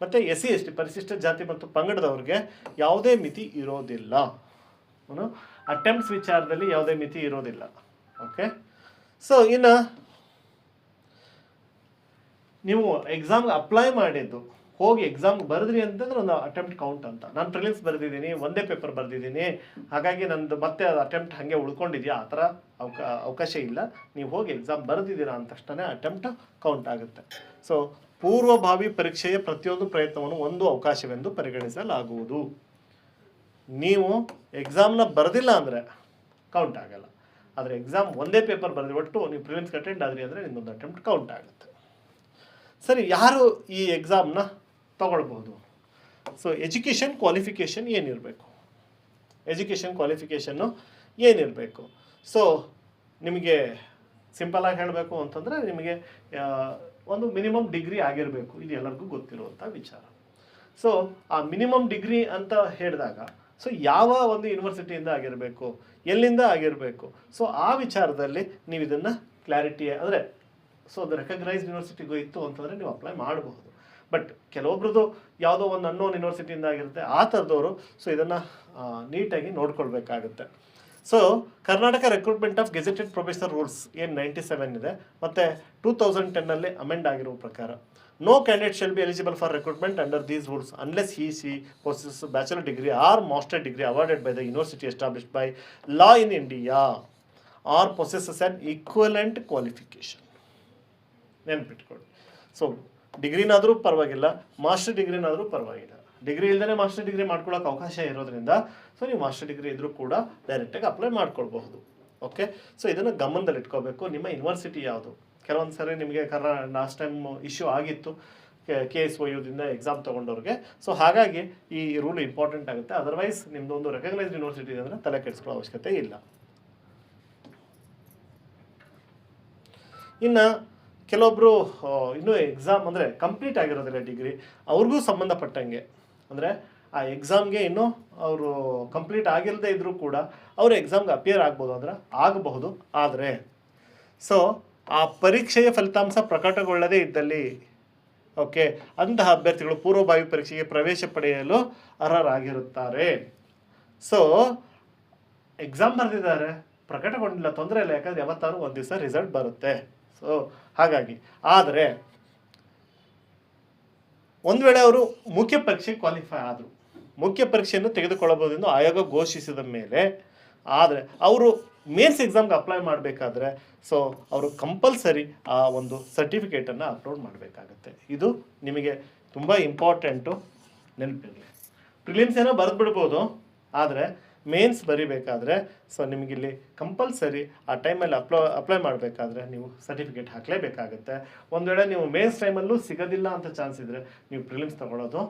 ಮತ್ತು SC ST ಪರಿಶಿಷ್ಟ ಜಾತಿ ಮತ್ತು ಪಂಗಡದವ್ರಿಗೆ ಯಾವುದೇ ಮಿತಿ ಇರೋದಿಲ್ಲ, ಅಟೆಂಪ್ಟ್ಸ್ ವಿಚಾರದಲ್ಲಿ ಯಾವುದೇ ಮಿತಿ ಇರೋದಿಲ್ಲ. ಓಕೆ. ಸೊ ಇನ್ನು ನೀವು ಎಕ್ಸಾಮ್ಗೆ ಅಪ್ಲೈ ಮಾಡಿದ್ದು ಹೋಗಿ ಎಕ್ಸಾಮ್ಗೆ ಬರೆದ್ರಿ ಅಂತಂದ್ರೆ ಒಂದು ಅಟೆಂಪ್ಟ್ ಕೌಂಟ್ ಅಂತ. ನಾನು ಪ್ರಿಲಿಮ್ಸ್ ಬರೆದಿದ್ದೀನಿ, ಒಂದೇ ಪೇಪರ್ ಬರೆದಿದ್ದೀನಿ, ಹಾಗಾಗಿ ನಂದು ಮತ್ತೆ ಅದು ಅಟೆಂಪ್ಟ್ ಹಾಗೆ ಉಳ್ಕೊಂಡಿದೆಯಾ, ಆ ಥರ ಅವಕಾಶ ಇಲ್ಲ. ನೀವು ಹೋಗಿ ಎಕ್ಸಾಮ್ ಬರೆದಿದ್ದೀರಾ ಅಂದ ತಕ್ಷಣ ಅಟೆಂಪ್ಟ್ ಕೌಂಟ್ ಆಗುತ್ತೆ. ಸೊ ಪೂರ್ವಭಾವಿ ಪರೀಕ್ಷೆಯ ಪ್ರತಿಯೊಂದು ಪ್ರಯತ್ನವನ್ನು ಒಂದು ಅವಕಾಶವೆಂದು ಪರಿಗಣಿಸಲಾಗುವುದು. ನೀವು ಎಕ್ಸಾಮ್ನ ಬರೆದಿಲ್ಲ ಅಂದರೆ ಕೌಂಟ್ ಆಗಲ್ಲ. ಆದರೆ ಎಕ್ಸಾಮ್ ಒಂದೇ ಪೇಪರ್ ಬರೆದು ಒಟ್ಟು ನೀವು ಪ್ರಿಲಿಮ್ಸ್ಗೆ ಅಟೆಂಡ್ ಆದ್ರಿ ಅಂದರೆ ನಿಮ್ಮೊಂದು ಅಟೆಂಪ್ಟ್ ಕೌಂಟ್ ಆಗುತ್ತೆ. ಸರಿ, ಯಾರು ಈ ಎಕ್ಸಾಮ್ನ ತಗೊಳ್ಬೋದು? ಸೊ ಎಜುಕೇಷನ್ ಕ್ವಾಲಿಫಿಕೇಷನ್ ಏನಿರಬೇಕು? ಎಜುಕೇಷನ್ ಕ್ವಾಲಿಫಿಕೇಷನ್ನು ಏನಿರಬೇಕು? ಸೊ ನಿಮಗೆ ಸಿಂಪಲಾಗಿ ಹೇಳಬೇಕು ಅಂತಂದರೆ ನಿಮಗೆ ಒಂದು ಮಿನಿಮಮ್ ಡಿಗ್ರಿ ಆಗಿರಬೇಕು. ಇದು ಎಲ್ಲರಿಗೂ ಗೊತ್ತಿರುವಂಥ ವಿಚಾರ. ಸೊ ಆ ಮಿನಿಮಮ್ ಡಿಗ್ರಿ ಅಂತ ಹೇಳಿದಾಗ ಸೊ ಯಾವ ಒಂದು ಯೂನಿವರ್ಸಿಟಿಯಿಂದ ಆಗಿರಬೇಕು, ಎಲ್ಲಿಂದ ಆಗಿರಬೇಕು, ಸೊ ಆ ವಿಚಾರದಲ್ಲಿ ನೀವು ಇದನ್ನು ಕ್ಲಾರಿಟಿ, ಅಂದರೆ ಸೊ ಅದು ರೆಕಗ್ನೈಸ್ಡ್ ಯೂನಿವರ್ಸಿಟಿಗೂ ಇತ್ತು ಅಂತಂದರೆ ನೀವು ಅಪ್ಲೈ ಮಾಡಬಹುದು. ಬಟ್ ಕೆಲವೊಬ್ರದ್ದು ಯಾವುದೋ ಒಂದು ಅನ್ನೋನ್ ಯೂನಿವರ್ಸಿಟಿಯಿಂದ ಆಗಿರುತ್ತೆ, ಆ ಥರದವರು ಸೊ ಇದನ್ನು ನೀಟಾಗಿ ನೋಡ್ಕೊಳ್ಬೇಕಾಗುತ್ತೆ. So Karnataka recruitment of gazetted professor rules ಏನು 97 ಇದೆ, ಮತ್ತು 2010 ಅಮೆಂಡ್ ಆಗಿರೋ ಪ್ರಕಾರ no candidate shall be eligible for recruitment under these rules unless he possesses bachelor degree or master degree awarded by the university established by law in India or possesses an equivalent qualification. ನೆನ್ಪಿಟ್ಕೊಳ್ಳಿ. So ಡಿಗ್ರಿನಾದರೂ ಪರವಾಗಿಲ್ಲ, master ಡಿಗ್ರಿನಾದರೂ ಪರವಾಗಿಲ್ಲ. Degree ಇಲ್ಲದೇ master degree ಮಾಡ್ಕೊಳ್ಳೋಕೆ ಅವಕಾಶ ಇರೋದ್ರಿಂದ so ನೀವು master degree ಇದ್ದರೂ ಕೂಡ ಡೈರೆಕ್ಟಾಗಿ ಅಪ್ಲೈ ಮಾಡ್ಕೊಳ್ಬಹುದು. ಓಕೆ. ಸೊ ಇದನ್ನು ಗಮನದಲ್ಲಿ ಇಟ್ಕೋಬೇಕು. ನಿಮ್ಮ ಯೂನಿವರ್ಸಿಟಿ ಯಾವುದು? ಕೆಲವೊಂದು ಸರಿ ನಿಮಗೆ ಲಾಸ್ಟ್ ಟೈಮ್ ಇಶ್ಯೂ ಆಗಿತ್ತು KSOUದಿಂದ ಎಕ್ಸಾಮ್ ತೊಗೊಂಡವ್ರಿಗೆ. ಸೊ ಹಾಗಾಗಿ ಈ ರೂಲ್ ಇಂಪಾರ್ಟೆಂಟ್ ಆಗುತ್ತೆ. ಅದರ್ವೈಸ್ ನಿಮ್ಮದು ಒಂದು ರೆಕಗ್ನೈಸ್ಡ್ ಯೂನಿವರ್ಸಿಟಿ ಇದೆ ಅಂದರೆ ತಲೆ ಕೆಡಿಸ್ಕೊಳ್ಳೋ ಅವಶ್ಯಕತೆ ಇಲ್ಲ. ಇನ್ನು ಕೆಲವೊಬ್ಬರು ಇನ್ನೂ ಎಕ್ಸಾಮ್ ಅಂದರೆ ಕಂಪ್ಲೀಟ್ ಆಗಿರೋದಿಲ್ಲ ಡಿಗ್ರಿ, ಅವ್ರಿಗೂ ಸಂಬಂಧಪಟ್ಟಂಗೆ, ಅಂದರೆ ಆ ಎಕ್ಸಾಮ್ಗೆ ಇನ್ನೂ ಅವರು ಕಂಪ್ಲೀಟ್ ಆಗಿಲ್ಲದೆ ಇದ್ದರೂ ಕೂಡ ಅವರು ಎಕ್ಸಾಮ್ಗೆ ಅಪಿಯರ್ ಆಗ್ಬೋದು ಅಂದರೆ ಆಗಬಹುದು. ಆದರೆ ಸೊ ಆ ಪರೀಕ್ಷೆಯ ಫಲಿತಾಂಶ ಪ್ರಕಟಗೊಳ್ಳದೇ ಇದ್ದಲ್ಲಿ ಓಕೆ ಅಂತಹ ಅಭ್ಯರ್ಥಿಗಳು ಪೂರ್ವಭಾವಿ ಪರೀಕ್ಷೆಗೆ ಪ್ರವೇಶ ಪಡೆಯಲು ಅರ್ಹರಾಗಿರುತ್ತಾರೆ. ಸೊ ಎಕ್ಸಾಮ್ ಬರೆದಿದ್ದಾರೆ, ಪ್ರಕಟಗೊಂಡಿಲ್ಲ, ತೊಂದರೆ ಇಲ್ಲ, ಯಾಕಂದರೆ ಯಾವತ್ತಾರು ಒಂದು ದಿವಸ ರಿಸಲ್ಟ್ ಬರುತ್ತೆ. ಸೊ ಹಾಗಾಗಿ ಆದರೆ ಒಂದು ವೇಳೆ ಅವರು ಮುಖ್ಯ ಪರೀಕ್ಷೆಗೆ ಕ್ವಾಲಿಫೈ ಆದರು, ಮುಖ್ಯ ಪರೀಕ್ಷೆಯನ್ನು ತೆಗೆದುಕೊಳ್ಳಬಹುದು ಎಂದು ಆಯೋಗ ಘೋಷಿಸಿದ ಮೇಲೆ, ಆದರೆ ಅವರು ಮೇನ್ಸ್ ಎಕ್ಸಾಮ್ಗೆ ಅಪ್ಲೈ ಮಾಡಬೇಕಾದ್ರೆ ಸೊ ಅವರು ಕಂಪಲ್ಸರಿ ಆ ಒಂದು ಸರ್ಟಿಫಿಕೇಟನ್ನು ಅಪ್ಲೋಡ್ ಮಾಡಬೇಕಾಗತ್ತೆ. ಇದು ನಿಮಗೆ ತುಂಬ ಇಂಪಾರ್ಟೆಂಟು, ನೆನಪಿರಲಿ. ಪ್ರಿಲಿಮ್ಸ್ ಏನೋ ಬರೆದು ಬಿಡ್ಬೋದು, ಆದರೆ ಮೇನ್ಸ್ ಬರಿಬೇಕಾದ್ರೆ ಸೊ ನಿಮಗಿಲ್ಲಿ ಕಂಪಲ್ಸರಿ ಆ ಟೈಮಲ್ಲಿ ಅಪ್ಲೈ ಮಾಡಬೇಕಾದ್ರೆ ನೀವು ಸರ್ಟಿಫಿಕೇಟ್ ಹಾಕಲೇಬೇಕಾಗುತ್ತೆ. ಒಂದು ವೇಳೆ ನೀವು ಮೇನ್ಸ್ ಟೈಮಲ್ಲೂ ಸಿಗೋದಿಲ್ಲ ಅಂತ ಚಾನ್ಸ್ ಇದ್ದರೆ ನೀವು ಪ್ರಿಲಿಮ್ಸ್ ತಗೊಳ್ಳೋದು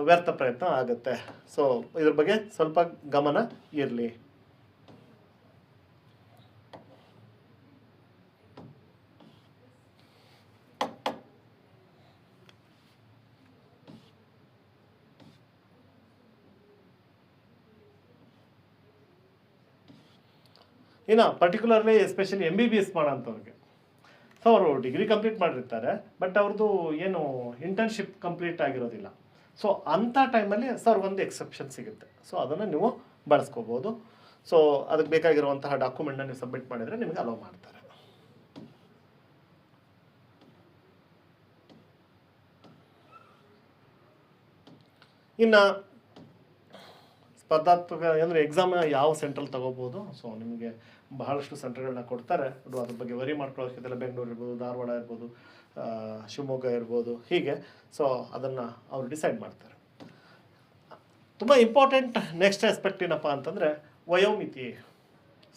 ವ್ಯರ್ಥ ಪ್ರಯತ್ನ ಆಗುತ್ತೆ. ಸೊ ಇದ್ರ ಬಗ್ಗೆ ಸ್ವಲ್ಪ ಗಮನ ಇರಲಿ. ಇನ್ನು ಪರ್ಟಿಕ್ಯುಲರ್ಲಿ ಎಸ್ಪೆಷಲಿ MBBS ಮಾಡೋಂಥವ್ರಿಗೆ, ಸೊ ಅವರು ಡಿಗ್ರಿ ಕಂಪ್ಲೀಟ್ ಮಾಡಿರ್ತಾರೆ, ಬಟ್ ಅವ್ರದ್ದು ಏನು ಇಂಟರ್ನ್ಶಿಪ್ ಕಂಪ್ಲೀಟ್ ಆಗಿರೋದಿಲ್ಲ. ಸೊ ಅಂಥ ಟೈಮಲ್ಲಿ ಸರ್ ಒಂದು ಎಕ್ಸೆಪ್ಷನ್ ಸಿಗುತ್ತೆ. ಸೊ ಅದನ್ನು ನೀವು ಬಳಸ್ಕೋಬೋದು. ಸೊ ಅದಕ್ಕೆ ಬೇಕಾಗಿರುವಂತಹ ಡಾಕ್ಯುಮೆಂಟ್ನ ನೀವು ಸಬ್ಮಿಟ್ ಮಾಡಿದರೆ ನಿಮಗೆ ಅಲೋ ಮಾಡ್ತಾರೆ. ಇನ್ನು ಸ್ಪರ್ಧಾತ್ಮಕ ಅಂದರೆ ಎಕ್ಸಾಮ್ ಯಾವ ಸೆಂಟ್ರಲ್ ತೊಗೋಬೋದು. ಸೊ ನಿಮಗೆ ಬಹಳಷ್ಟು ಸೆಂಟರ್ಗಳನ್ನ ಕೊಡ್ತಾರೆ, ಅದು ಅದ್ರ ಬಗ್ಗೆ ವರಿ ಮಾಡ್ಕೊಳ್ಳೋಕ್ಕಿಂತಲ್ಲ. ಬೆಂಗಳೂರು ಇರ್ಬೋದು, ಧಾರವಾಡ ಇರ್ಬೋದು, ಶಿವಮೊಗ್ಗ ಇರ್ಬೋದು, ಹೀಗೆ. ಸೊ ಅದನ್ನು ಅವ್ರು ಡಿಸೈಡ್ ಮಾಡ್ತಾರೆ. ತುಂಬ ಇಂಪಾರ್ಟೆಂಟ್ ನೆಕ್ಸ್ಟ್ ಆಸ್ಪೆಕ್ಟ್ ಏನಪ್ಪ ಅಂತಂದರೆ ವಯೋಮಿತಿ.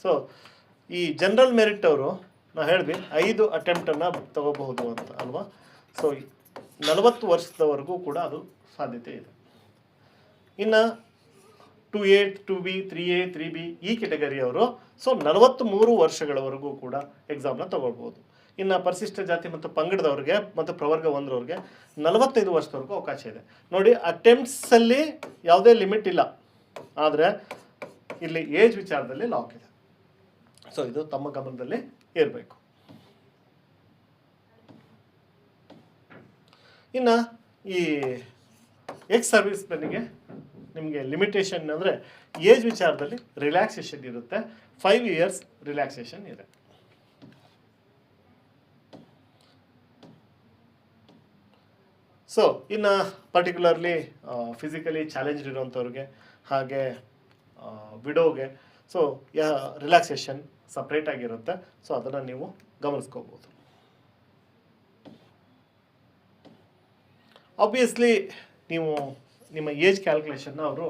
ಸೊ ಈ ಜನರಲ್ ಮೆರಿಟ್ ಅವರು ನಾವು ಹೇಳಿದ್ವಿ 5 ಅಟೆಂಪ್ಟನ್ನು ತಗೋಬಹುದು ಅಂತ ಅಲ್ವಾ. ಸೊ 40 ವರ್ಷದವರೆಗೂ ಕೂಡ ಅದು ಸಾಧ್ಯತೆ ಇದೆ. ಇನ್ನು 2A 2B 3A 3B ಈ ಕೆಟಗರಿಯವರು ಸೊ 43 ವರ್ಷಗಳವರೆಗೂ ಕೂಡ ಎಕ್ಸಾಮ್ನ ತಗೊಳ್ಬೋದು. ಇನ್ನು ಪರಿಶಿಷ್ಟ ಜಾತಿ ಮತ್ತು ಪಂಗಡದವ್ರಿಗೆ ಮತ್ತು ಪ್ರವರ್ಗ 1ರವ್ರಿಗೆ 45 ವರ್ಷದವರೆಗೂ ಅವಕಾಶ ಇದೆ. ನೋಡಿ, ಅಟೆಂಪ್ಟ್ಸಲ್ಲಿ ಯಾವುದೇ ಲಿಮಿಟ್ ಇಲ್ಲ, ಆದರೆ ಇಲ್ಲಿ ಏಜ್ ವಿಚಾರದಲ್ಲಿ ಲಾಕ್ ಇದೆ. ಸೊ ಇದು ತಮ್ಮ ಗಮನದಲ್ಲಿ ಇರಬೇಕು. ಇನ್ನು ಈ ಎಕ್ಸ್ ಸರ್ವಿಸ್ ಮೆನ್ನಿಗೆ ನಿಮಗೆ ಲಿಮಿಟೇಷನ್ ಅಂದರೆ ಏಜ್ ವಿಚಾರದಲ್ಲಿ ರಿಲ್ಯಾಕ್ಸೇಷನ್ ಇರುತ್ತೆ. 5 ಇಯರ್ಸ್ ರಿಲ್ಯಾಕ್ಸೇಷನ್ ಇದೆ. ಸೊ ಇನ್ನು ಪರ್ಟಿಕ್ಯುಲರ್ಲಿ ಫಿಸಿಕಲಿ ಚಾಲೆಂಜ್ಡ್ ಇರೋಂಥವ್ರಿಗೆ ಹಾಗೆ ವಿಡೋಗೆ ಸೊ ರಿಲ್ಯಾಕ್ಸೇಷನ್ ಸಪ್ರೇಟ್ ಆಗಿರುತ್ತೆ. ಸೊ ಅದನ್ನು ನೀವು ಗಮನಿಸ್ಕೋಬೋದು. ಆಬ್ವಿಯಸ್ಲಿ ನೀವು ನಿಮ್ಮ ಏಜ್ ಕ್ಯಾಲ್ಕುಲೇಷನ್ನ ಅವರು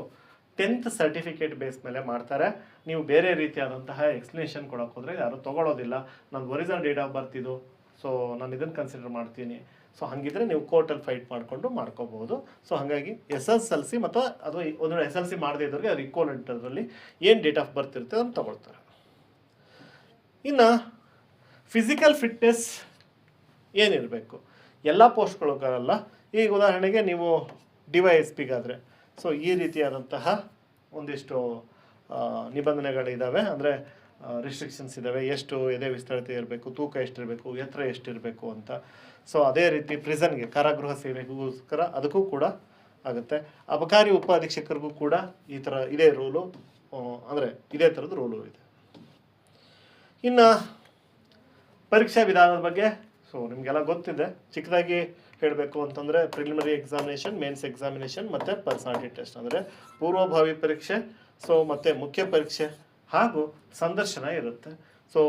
10th ಸರ್ಟಿಫಿಕೇಟ್ ಬೇಸ್ ಮೇಲೆ ಮಾಡ್ತಾರೆ. ನೀವು ಬೇರೆ ರೀತಿಯಾದಂತಹ ಎಕ್ಸ್ಪ್ಲನೇಷನ್ ಕೊಡೋಕೆ ಹೋದರೆ ಯಾರು ತೊಗೊಳೋದಿಲ್ಲ. ನಾನು ಒರಿಜಿನಲ್ ಡೇಟ್ ಆಫ್ ಬರ್ತ್ ಇದು, ಸೊ ನಾನು ಇದನ್ನು ಕನ್ಸಿಡರ್ ಮಾಡ್ತೀನಿ. ಸೊ ಹಾಗಿದ್ರೆ ನೀವು ಕೋರ್ಟಲ್ಲಿ ಫೈಟ್ ಮಾಡಿಕೊಂಡು ಮಾಡ್ಕೋಬಹುದು. ಸೊ ಹಾಗಾಗಿ SSLC ಮತ್ತು ಅದು ಒಂದು SSLC ಮಾಡದೇ ಇದ್ದವ್ರಿಗೆ ಅದು ಈಕ್ವಲೆಂಟ್ ಅದರಲ್ಲಿ ಏನು ಡೇಟ್ ಆಫ್ ಬರ್ತ್ ಇರುತ್ತೆ ಅದನ್ನು ತೊಗೊಳ್ತಾರೆ. ಇನ್ನು ಫಿಸಿಕಲ್ ಫಿಟ್ನೆಸ್ ಏನಿರಬೇಕು, ಎಲ್ಲ ಪೋಸ್ಟ್ಗಳಿಗಾರಲ್ಲ. ಈಗ ಉದಾಹರಣೆಗೆ ನೀವು DYSPಗಾದರೆ ಸೊ ಈ ರೀತಿಯಾದಂತಹ ಒಂದಿಷ್ಟು ನಿಬಂಧನೆಗಳಿದ್ದಾವೆ, ಅಂದರೆ ರಿಸ್ಟ್ರಿಕ್ಷನ್ಸ್ ಇದ್ದಾವೆ. ಎಷ್ಟು ಎದೆ ವಿಸ್ತೃತಿ ಇರಬೇಕು, ತೂಕ ಎಷ್ಟಿರಬೇಕು, ಎತ್ತರ ಎಷ್ಟಿರಬೇಕು ಅಂತ. ಸೊ ಅದೇ ರೀತಿ ಪ್ರಿಸನ್ಗೆ ಕಾರಾಗೃಹ ಸೇವೆಗೋಸ್ಕರ ಅದಕ್ಕೂ ಕೂಡ ಆಗುತ್ತೆ. ಅಬಕಾರಿ ಉಪ ಅಧೀಕ್ಷಕರಿಗೂ ಕೂಡ ಈ ಥರ ಇದೇ ರೂಲು, ಅಂದರೆ ಇದೇ ಥರದ ರೂಲು ಇದೆ. ಇನ್ನು ಪರೀಕ್ಷಾ ವಿಧಾನದ ಬಗ್ಗೆ ಸೊ ನಿಮಗೆಲ್ಲ ಗೊತ್ತಿದೆ. ಚಿಕ್ಕದಾಗಿ ಹೇಳಬೇಕು ಅಂತಂದರೆ ಪ್ರಿಲಿಮಿನರಿ ಎಕ್ಸಾಮಿನೇಷನ್, ಮೇನ್ಸ್ ಎಕ್ಸಾಮಿನೇಷನ್ ಮತ್ತು ಪರ್ಸನಾಲಿಟಿ ಟೆಸ್ಟ್, ಅಂದರೆ ಪೂರ್ವಭಾವಿ ಪರೀಕ್ಷೆ, ಸೊ ಮತ್ತು ಮುಖ್ಯ ಪರೀಕ್ಷೆ ಹಾಗೂ ಸಂದರ್ಶನ ಇರುತ್ತೆ. ಸೊ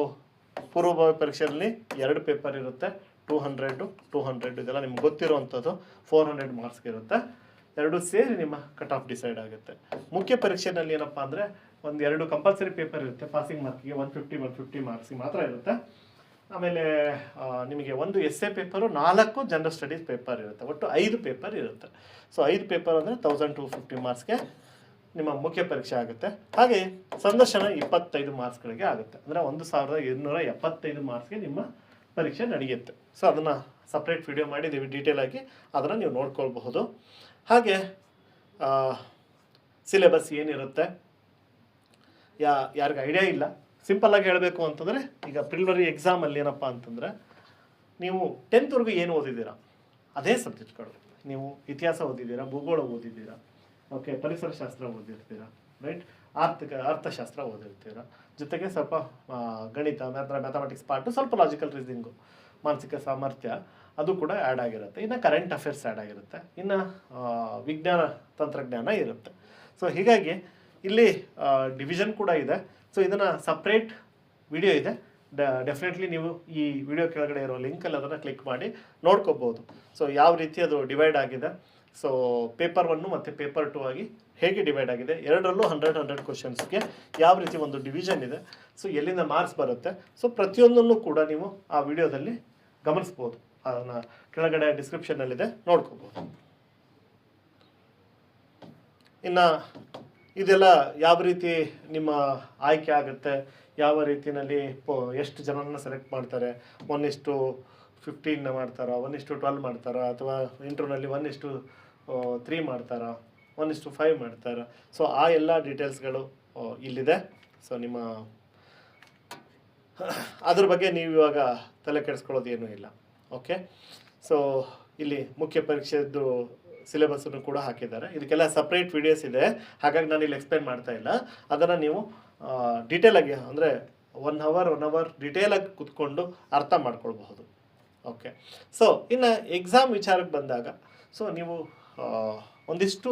ಪೂರ್ವಭಾವಿ ಪರೀಕ್ಷೆಯಲ್ಲಿ 2 ಪೇಪರ್ ಇರುತ್ತೆ, 200 ಇದೆಲ್ಲ ನಿಮ್ಗೆ ಗೊತ್ತಿರೋವಂಥದ್ದು. 400 ಮಾರ್ಕ್ಸ್ಗೆ ಇರುತ್ತೆ. 2 ಸೇರಿ ನಿಮ್ಮ ಕಟ್ ಆಫ್ ಡಿಸೈಡ್ ಆಗುತ್ತೆ. ಮುಖ್ಯ ಪರೀಕ್ಷೆಯಲ್ಲಿ ಏನಪ್ಪ ಅಂದರೆ 1-2 ಕಂಪಲ್ಸರಿ ಪೇಪರ್ ಇರುತ್ತೆ. ಪಾಸಿಂಗ್ ಮಾರ್ಕಿಗೆ 150 ಮಾರ್ಕ್ಸಿಗೆ ಮಾತ್ರ ಇರುತ್ತೆ. ಆಮೇಲೆ ನಿಮಗೆ 1 essay paper, 4 general studies paper ಇರುತ್ತೆ. ಒಟ್ಟು 5 ಪೇಪರ್ ಇರುತ್ತೆ. ಸೊ 5 ಪೇಪರ್ ಅಂದರೆ 1250 ಮಾರ್ಕ್ಸ್ಗೆ ನಿಮ್ಮ ಮುಖ್ಯ ಪರೀಕ್ಷೆ ಆಗುತ್ತೆ. ಹಾಗೆ ಸಂದರ್ಶನ 25 ಮಾರ್ಕ್ಸ್ಗಳಿಗೆ ಆಗುತ್ತೆ. ಅಂದರೆ 1275 ಮಾರ್ಕ್ಸ್ಗೆ ನಿಮ್ಮ ಪರೀಕ್ಷೆ ನಡೆಯುತ್ತೆ. ಸೊ ಅದನ್ನು ಸಪ್ರೇಟ್ ವಿಡಿಯೋ ಮಾಡಿದ್ದೀವಿ ಡೀಟೇಲ್ ಆಗಿ, ಅದನ್ನು ನೀವು ನೋಡ್ಕೊಳ್ಬಹುದು. ಹಾಗೆ ಸಿಲೆಬಸ್ ಏನಿರುತ್ತೆ ಯಾರಿಗೆ ಐಡಿಯಾ ಇಲ್ಲ, ಸಿಂಪಲ್ಲಾಗಿ ಹೇಳಬೇಕು ಅಂತಂದರೆ ಈಗ ಪ್ರಿಲಿಮಿನರಿ ಎಕ್ಸಾಮಲ್ಲಿ ಏನಪ್ಪ ಅಂತಂದರೆ ನೀವು 10th ಏನು ಓದಿದ್ದೀರಾ ಅದೇ ಸಬ್ಜೆಕ್ಟ್ಗಳು. ನೀವು ಇತಿಹಾಸ ಓದಿದ್ದೀರಾ, ಭೂಗೋಳ ಓದಿದ್ದೀರಾ, ಓಕೆ, ಪರಿಸರ ಶಾಸ್ತ್ರ ಓದಿರ್ತೀರಾ, ರೈಟ್, ಅರ್ಥಶಾಸ್ತ್ರ ಓದಿರ್ತೀರಾ, ಜೊತೆಗೆ ಸ್ವಲ್ಪ ಗಣಿತ, ಮ್ಯಾಥಮೆಟಿಕ್ಸ್ ಪಾರ್ಟು, ಸ್ವಲ್ಪ ಲಾಜಿಕಲ್ ರೀಸನಿಂಗು, ಮಾನಸಿಕ ಸಾಮರ್ಥ್ಯ ಅದು ಕೂಡ ಆ್ಯಡ್ ಆಗಿರುತ್ತೆ. ಇನ್ನು ಕರೆಂಟ್ ಅಫೇರ್ಸ್ ಆ್ಯಡ್ ಆಗಿರುತ್ತೆ. ಇನ್ನು ವಿಜ್ಞಾನ ತಂತ್ರಜ್ಞಾನ ಇರುತ್ತೆ. ಸೊ ಹೀಗಾಗಿ ಇಲ್ಲಿ ಡಿವಿಷನ್ ಕೂಡ ಇದೆ. ಸೊ ಇದನ್ನು ಸಪ್ರೇಟ್ ವಿಡಿಯೋ ಇದೆ, ಡೆಫಿನೆಟ್ಲಿ ನೀವು ಈ ವಿಡಿಯೋ ಕೆಳಗಡೆ ಇರೋ ಲಿಂಕಲ್ಲಿ ಅದನ್ನು ಕ್ಲಿಕ್ ಮಾಡಿ ನೋಡ್ಕೋಬೋದು. ಸೊ ಯಾವ ರೀತಿ ಅದು ಡಿವೈಡ್ ಆಗಿದೆ, ಸೊ ಪೇಪರ್ 1 ಮತ್ತು ಪೇಪರ್ 2 ಆಗಿ ಹೇಗೆ ಡಿವೈಡ್ ಆಗಿದೆ, ಎರಡರಲ್ಲೂ 100 ಕ್ವಶನ್ಸ್ಗೆ ಯಾವ ರೀತಿ ಒಂದು ಡಿವಿಷನ್ ಇದೆ, ಸೊ ಎಲ್ಲಿಂದ ಮಾರ್ಕ್ಸ್ ಬರುತ್ತೆ, ಸೊ ಪ್ರತಿಯೊಂದನ್ನು ಕೂಡ ನೀವು ಆ ವಿಡಿಯೋದಲ್ಲಿ ಗಮನಿಸ್ಬೋದು. ಅದನ್ನು ಕೆಳಗಡೆ ಡಿಸ್ಕ್ರಿಪ್ಷನ್ನಲ್ಲಿದೆ, ನೋಡ್ಕೋಬೋದು. ಇನ್ನು ಇದೆಲ್ಲ ಯಾವ ರೀತಿ ನಿಮ್ಮ ಆಯ್ಕೆ ಆಗುತ್ತೆ, ಯಾವ ರೀತಿಯಲ್ಲಿ ಎಷ್ಟು ಜನರನ್ನ ಸೆಲೆಕ್ಟ್ ಮಾಡ್ತಾರೆ, 1:15 ಮಾಡ್ತಾರಾ, 1:12 ಮಾಡ್ತಾರಾ, ಅಥವಾ ಇಂಟರ್ವ್ಯೂನಲ್ಲಿ 1:3 ಮಾಡ್ತಾರಾ, 1:5 ಮಾಡ್ತಾರಾ. ಸೊ ಆ ಎಲ್ಲ ಡೀಟೇಲ್ಸ್ಗಳು ಇಲ್ಲಿದೆ. ಸೊ ನಿಮ್ಮ ಅದ್ರ ಬಗ್ಗೆ ನೀವು ಇವಾಗ ತಲೆ ಕೆಡಿಸ್ಕೊಳ್ಳೋದು ಏನೂ ಇಲ್ಲ. ಓಕೆ, ಸೊ ಇಲ್ಲಿ ಮುಖ್ಯ ಪರೀಕ್ಷೆದ್ದು ಸಿಲೆಬಸ್ಸನ್ನು ಕೂಡ ಹಾಕಿದ್ದಾರೆ. ಇದಕ್ಕೆಲ್ಲ ಸಪ್ರೇಟ್ ವಿಡಿಯೋಸ್ ಇದೆ, ಹಾಗಾಗಿ ನಾನು ಇಲ್ಲಿ ಎಕ್ಸ್ಪ್ಲೇನ್ ಮಾಡ್ತಾ ಇಲ್ಲ. ಅದನ್ನು ನೀವು ಡೀಟೇಲಾಗಿ ಅಂದರೆ 1 ಅವರ್ ಡೀಟೇಲಾಗಿ ಕೂತ್ಕೊಂಡು ಅರ್ಥ ಮಾಡ್ಕೊಳ್ಬಹುದು. ಓಕೆ, ಸೊ ಇನ್ನು ಎಕ್ಸಾಮ್ ವಿಚಾರಕ್ಕೆ ಬಂದಾಗ ಸೊ ನೀವು ಒಂದಿಷ್ಟು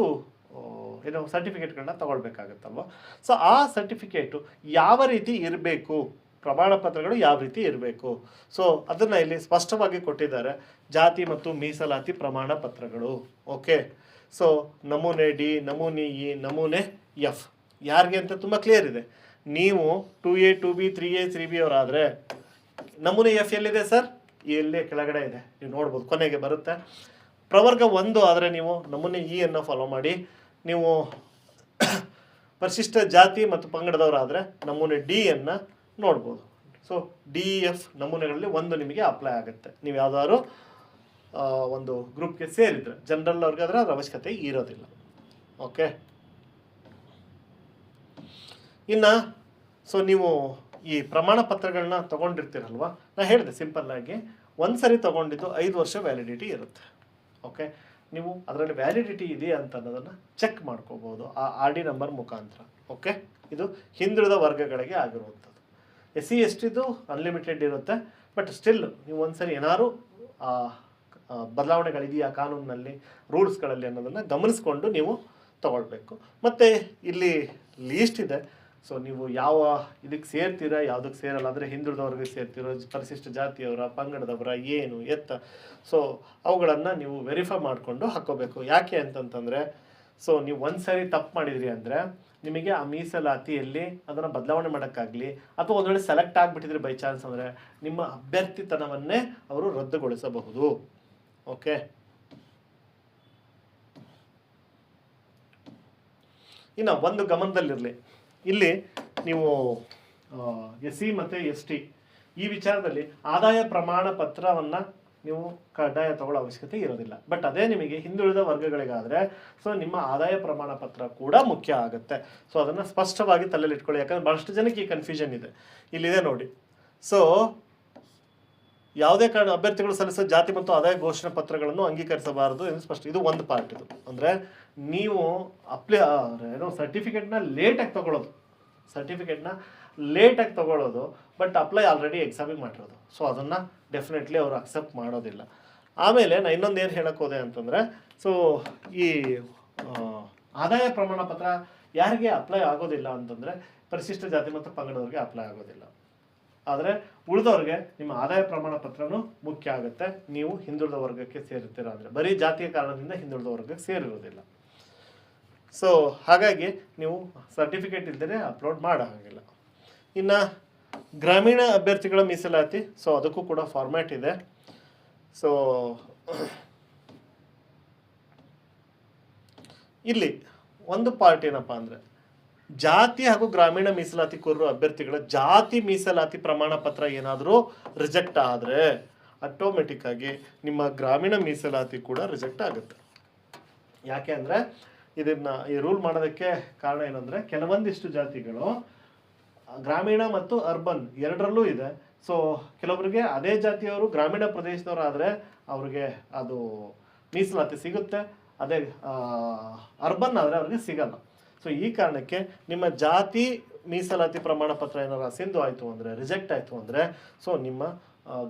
ಏನು ಸರ್ಟಿಫಿಕೇಟ್ಗಳನ್ನ ತಗೊಳ್ಬೇಕಾಗತ್ತಲ್ವ. ಸೊ ಆ ಸರ್ಟಿಫಿಕೇಟು ಯಾವ ರೀತಿ ಇರಬೇಕು, ಪ್ರಮಾಣ ಪತ್ರಗಳು ಯಾವ ರೀತಿ ಇರಬೇಕು, ಸೊ ಅದನ್ನು ಇಲ್ಲಿ ಸ್ಪಷ್ಟವಾಗಿ ಕೊಟ್ಟಿದ್ದಾರೆ. ಜಾತಿ ಮತ್ತು ಮೀಸಲಾತಿ ಪ್ರಮಾಣ ಪತ್ರಗಳು. ಓಕೆ, ಸೊ ನಮೂನೆ ಡಿ, ನಮೂನೆ ಇ, ನಮೂನೆ ಎಫ್ ಯಾರಿಗೆ ಅಂತ ತುಂಬ ಕ್ಲಿಯರ್ ಇದೆ. ನೀವು 2A 2B 3A 3B ಅವರಾದರೆ ನಮೂನೆ ಎಫ್ ಎಲ್ಲಿದೆ ಸರ್? ಇಲ್ಲೇ ಕೆಳಗಡೆ ಇದೆ, ನೀವು ನೋಡ್ಬೋದು, ಕೊನೆಗೆ ಬರುತ್ತೆ. ಪ್ರವರ್ಗ 1 ಆದರೆ ನೀವು ನಮೂನೆ ಇ ಅನ್ನು ಫಾಲೋ ಮಾಡಿ. ನೀವು ಪರಿಶಿಷ್ಟ ಜಾತಿ ಮತ್ತು ಪಂಗಡದವರಾದರೆ ನಮೂನೆ ಡಿ ಅನ್ನು ನೋಡ್ಬೋದು. ಸೊ ಡಿ ಎಫ್ ನಮೂನೆಗಳಲ್ಲಿ ಒಂದು ನಿಮಗೆ ಅಪ್ಲೈ ಆಗುತ್ತೆ, ನೀವು ಯಾವುದಾದ್ರು ಒಂದು ಗ್ರೂಪ್ಗೆ ಸೇರಿದ್ರೆ. ಜನರಲ್ ಅವ್ರಿಗೆ ಅದರ ಅವಶ್ಯಕತೆ ಇರೋದಿಲ್ಲ. ಓಕೆ, ಇನ್ನು ಸೊ ನೀವು ಈ ಪ್ರಮಾಣ ಪತ್ರಗಳನ್ನ ತೊಗೊಂಡಿರ್ತೀರಲ್ವ, ನಾನು ಹೇಳಿದೆ ಸಿಂಪಲ್ಲಾಗಿ, ಒಂದು ಸರಿ ತೊಗೊಂಡಿದ್ದು 5 ವರ್ಷ ವ್ಯಾಲಿಡಿಟಿ ಇರುತ್ತೆ. ಓಕೆ, ನೀವು ಅದರಲ್ಲಿ ವ್ಯಾಲಿಡಿಟಿ ಇದೆಯಾ ಅಂತ ಅನ್ನೋದನ್ನು ಚೆಕ್ ಮಾಡ್ಕೋಬೋದು ಆ RD ನಂಬರ್ ಮುಖಾಂತರ. ಓಕೆ, ಇದು ಹಿಂದುಳಿದ ವರ್ಗಗಳಿಗೆ ಆಗಿರುವಂಥದ್ದು. SC STದು ಅನ್ಲಿಮಿಟೆಡ್ ಇರುತ್ತೆ, ಬಟ್ ಸ್ಟಿಲ್ ನೀವು ಒಂದ್ಸರಿ ಏನಾದ್ರು ಬದಲಾವಣೆಗಳಿದೆಯಾ ಕಾನೂನಿನಲ್ಲಿ, ರೂಲ್ಸ್ಗಳಲ್ಲಿ ಅನ್ನೋದನ್ನು ಗಮನಿಸ್ಕೊಂಡು ನೀವು ತಗೊಳ್ಬೇಕು. ಮತ್ತು ಇಲ್ಲಿ ಲೀಸ್ಟ್ ಇದೆ. ಸೊ ನೀವು ಯಾವ ಇದಕ್ಕೆ ಸೇರ್ತೀರಾ, ಯಾವುದಕ್ಕೆ ಸೇರಲ್ಲ, ಅಂದರೆ ಹಿಂದುಳಿದವ್ರಿಗೆ ಸೇರ್ತಿರೋ, ಪರಿಶಿಷ್ಟ ಜಾತಿಯವರ, ಪಂಗಡದವರ, ಏನು ಎತ್ತ, ಸೊ ಅವುಗಳನ್ನು ನೀವು ವೆರಿಫೈ ಮಾಡಿಕೊಂಡು ಹಾಕ್ಕೋಬೇಕು. ಯಾಕೆ ಅಂತಂತಂದರೆ, ಸೊ ನೀವು ಒಂದು ಸಾರಿ ತಪ್ಪು ಮಾಡಿದ್ರಿ ಅಂದರೆ ನಿಮಗೆ ಆ ಮೀಸಲಾತಿಯಲ್ಲಿ ಅದನ್ನು ಬದಲಾವಣೆ ಮಾಡೋಕ್ಕಾಗಲಿ, ಅಥವಾ ಒಂದು ವೇಳೆ ಸೆಲೆಕ್ಟ್ ಆಗಿಬಿಟ್ಟಿದ್ರೆ ಬೈ ಚಾನ್ಸ್ ಅಂದರೆ ನಿಮ್ಮ ಅಭ್ಯರ್ಥಿತನವನ್ನೇ ಅವರು ರದ್ದುಗೊಳಿಸಬಹುದು. ಓಕೆ, ಇನ್ನು ಒಂದು ಗಮನದಲ್ಲಿರಲಿ, ಇಲ್ಲಿ ನೀವು SC ಮತ್ತು ST ಈ ವಿಚಾರದಲ್ಲಿ ಆದಾಯ ಪ್ರಮಾಣ ಪತ್ರವನ್ನು ನೀವು ಕಡ್ಡಾಯ ತಗೊಳ್ಳೋ ಅವಶ್ಯಕತೆ ಇರೋದಿಲ್ಲ. ಬಟ್ ಅದೇ ನಿಮಗೆ ಹಿಂದುಳಿದ ವರ್ಗಗಳಿಗಾದರೆ ಸೊ ನಿಮ್ಮ ಆದಾಯ ಪ್ರಮಾಣ ಪತ್ರ ಕೂಡ ಮುಖ್ಯ ಆಗುತ್ತೆ. ಸೊ ಅದನ್ನು ಸ್ಪಷ್ಟವಾಗಿ ತಲೆಯಲ್ಲಿ ಇಟ್ಕೊಳ್ಳಿ, ಯಾಕಂದರೆ ಭಾಳಷ್ಟು ಜನಕ್ಕೆ ಈ ಕನ್ಫ್ಯೂಷನ್ ಇದೆ. ಇಲ್ಲಿದೆ ನೋಡಿ. ಸೊ ಯಾವುದೇ ಕಾರಣ ಅಭ್ಯರ್ಥಿಗಳು ಸಲ್ಲಿಸೋ ಜಾತಿ ಮತ್ತು ಆದಾಯ ಘೋಷಣಾ ಪತ್ರಗಳನ್ನು ಅಂಗೀಕರಿಸಬಾರದು ಎಂದು ಸ್ಪಷ್ಟ. ಇದು ಒಂದು ಪಾರ್ಟ್. ಇದು ಅಂದರೆ ನೀವು ಏನೋ ಸರ್ಟಿಫಿಕೇಟ್ನ ಲೇಟಾಗಿ ತಗೊಳ್ಳೋದು, ಬಟ್ ಅಪ್ಲೈ ಆಲ್ರೆಡಿ ಎಕ್ಸಾಮಿಗೆ ಮಾಡಿರೋದು. ಸೊ ಅದನ್ನು ಡೆಫಿನೆಟ್ಲಿ ಅವರು ಅಕ್ಸೆಪ್ಟ್ ಮಾಡೋದಿಲ್ಲ. ಆಮೇಲೆ ನಾನು ಇನ್ನೊಂದು ಏನು ಹೇಳಕ್ಕೆ ಹೋದೆ ಅಂತಂದರೆ, ಸೊ ಈ ಆದಾಯ ಪ್ರಮಾಣ ಪತ್ರ ಯಾರಿಗೆ ಅಪ್ಲೈ ಆಗೋದಿಲ್ಲ ಅಂತಂದರೆ ಪರಿಶಿಷ್ಟ ಜಾತಿ ಮತ್ತು ಪಂಗಡದವ್ರಿಗೆ ಅಪ್ಲೈ ಆಗೋದಿಲ್ಲ. ಆದರೆ ಉಳಿದವ್ರಿಗೆ ನಿಮ್ಮ ಆದಾಯ ಪ್ರಮಾಣ ಪತ್ರನೂ ಮುಖ್ಯ ಆಗುತ್ತೆ. ನೀವು ಹಿಂದುಳಿದ ವರ್ಗಕ್ಕೆ ಸೇರುತ್ತೀರ ಅಂದರೆ, ಬರೀ ಜಾತಿಯ ಕಾರಣದಿಂದ ಹಿಂದುಳಿದ ವರ್ಗಕ್ಕೆ ಸೇರಿರೋದಿಲ್ಲ. ಸೊ ಹಾಗಾಗಿ ನೀವು ಸರ್ಟಿಫಿಕೇಟ್ ಇದ್ದರೆ ಅಪ್ಲೋಡ್ ಮಾಡೋ ಹಾಗಿಲ್ಲ. ಇನ್ನು ಗ್ರಾಮೀಣ ಅಭ್ಯರ್ಥಿಗಳ ಮೀಸಲಾತಿ, ಸೊ ಅದಕ್ಕೂ ಕೂಡ ಫಾರ್ಮ್ಯಾಟ್ ಇದೆ. ಸೊ ಇಲ್ಲಿ ಒಂದು ಪಾರ್ಟ್ ಏನಪ್ಪ ಅಂದರೆ, ಜಾತಿ ಹಾಗೂ ಗ್ರಾಮೀಣ ಮೀಸಲಾತಿ ಕೋರುವ ಅಭ್ಯರ್ಥಿಗಳ ಜಾತಿ ಮೀಸಲಾತಿ ಪ್ರಮಾಣ ಪತ್ರ ಏನಾದರೂ ರಿಜೆಕ್ಟ್ ಆದರೆ ಆಟೋಮೆಟಿಕ್ ಆಗಿ ನಿಮ್ಮ ಗ್ರಾಮೀಣ ಮೀಸಲಾತಿ ಕೂಡ ರಿಜೆಕ್ಟ್ ಆಗುತ್ತೆ. ಯಾಕೆ ಅಂದರೆ ಈ ರೂಲ್ ಮಾಡೋದಕ್ಕೆ ಕಾರಣ ಏನಂದರೆ, ಕೆಲವೊಂದಿಷ್ಟು ಜಾತಿಗಳು ಗ್ರಾಮೀಣ ಮತ್ತು ಅರ್ಬನ್ ಎರಡರಲ್ಲೂ ಇದೆ. ಸೊ ಕೆಲವರಿಗೆ ಅದೇ ಜಾತಿಯವರು ಗ್ರಾಮೀಣ ಪ್ರದೇಶದವರು ಆದರೆ ಅವ್ರಿಗೆ ಅದು ಮೀಸಲಾತಿ ಸಿಗುತ್ತೆ, ಅದೇ ಅರ್ಬನ್ ಆದರೆ ಅವ್ರಿಗೆ ಸಿಗಲ್ಲ. ಸೊ ಈ ಕಾರಣಕ್ಕೆ ನಿಮ್ಮ ಜಾತಿ ಮೀಸಲಾತಿ ಪ್ರಮಾಣ ಪತ್ರ ಏನಾರು ಅಸಿಂಧು ಆಯಿತು ಅಂದರೆ, ರಿಜೆಕ್ಟ್ ಆಯಿತು ಅಂದರೆ, ಸೊ ನಿಮ್ಮ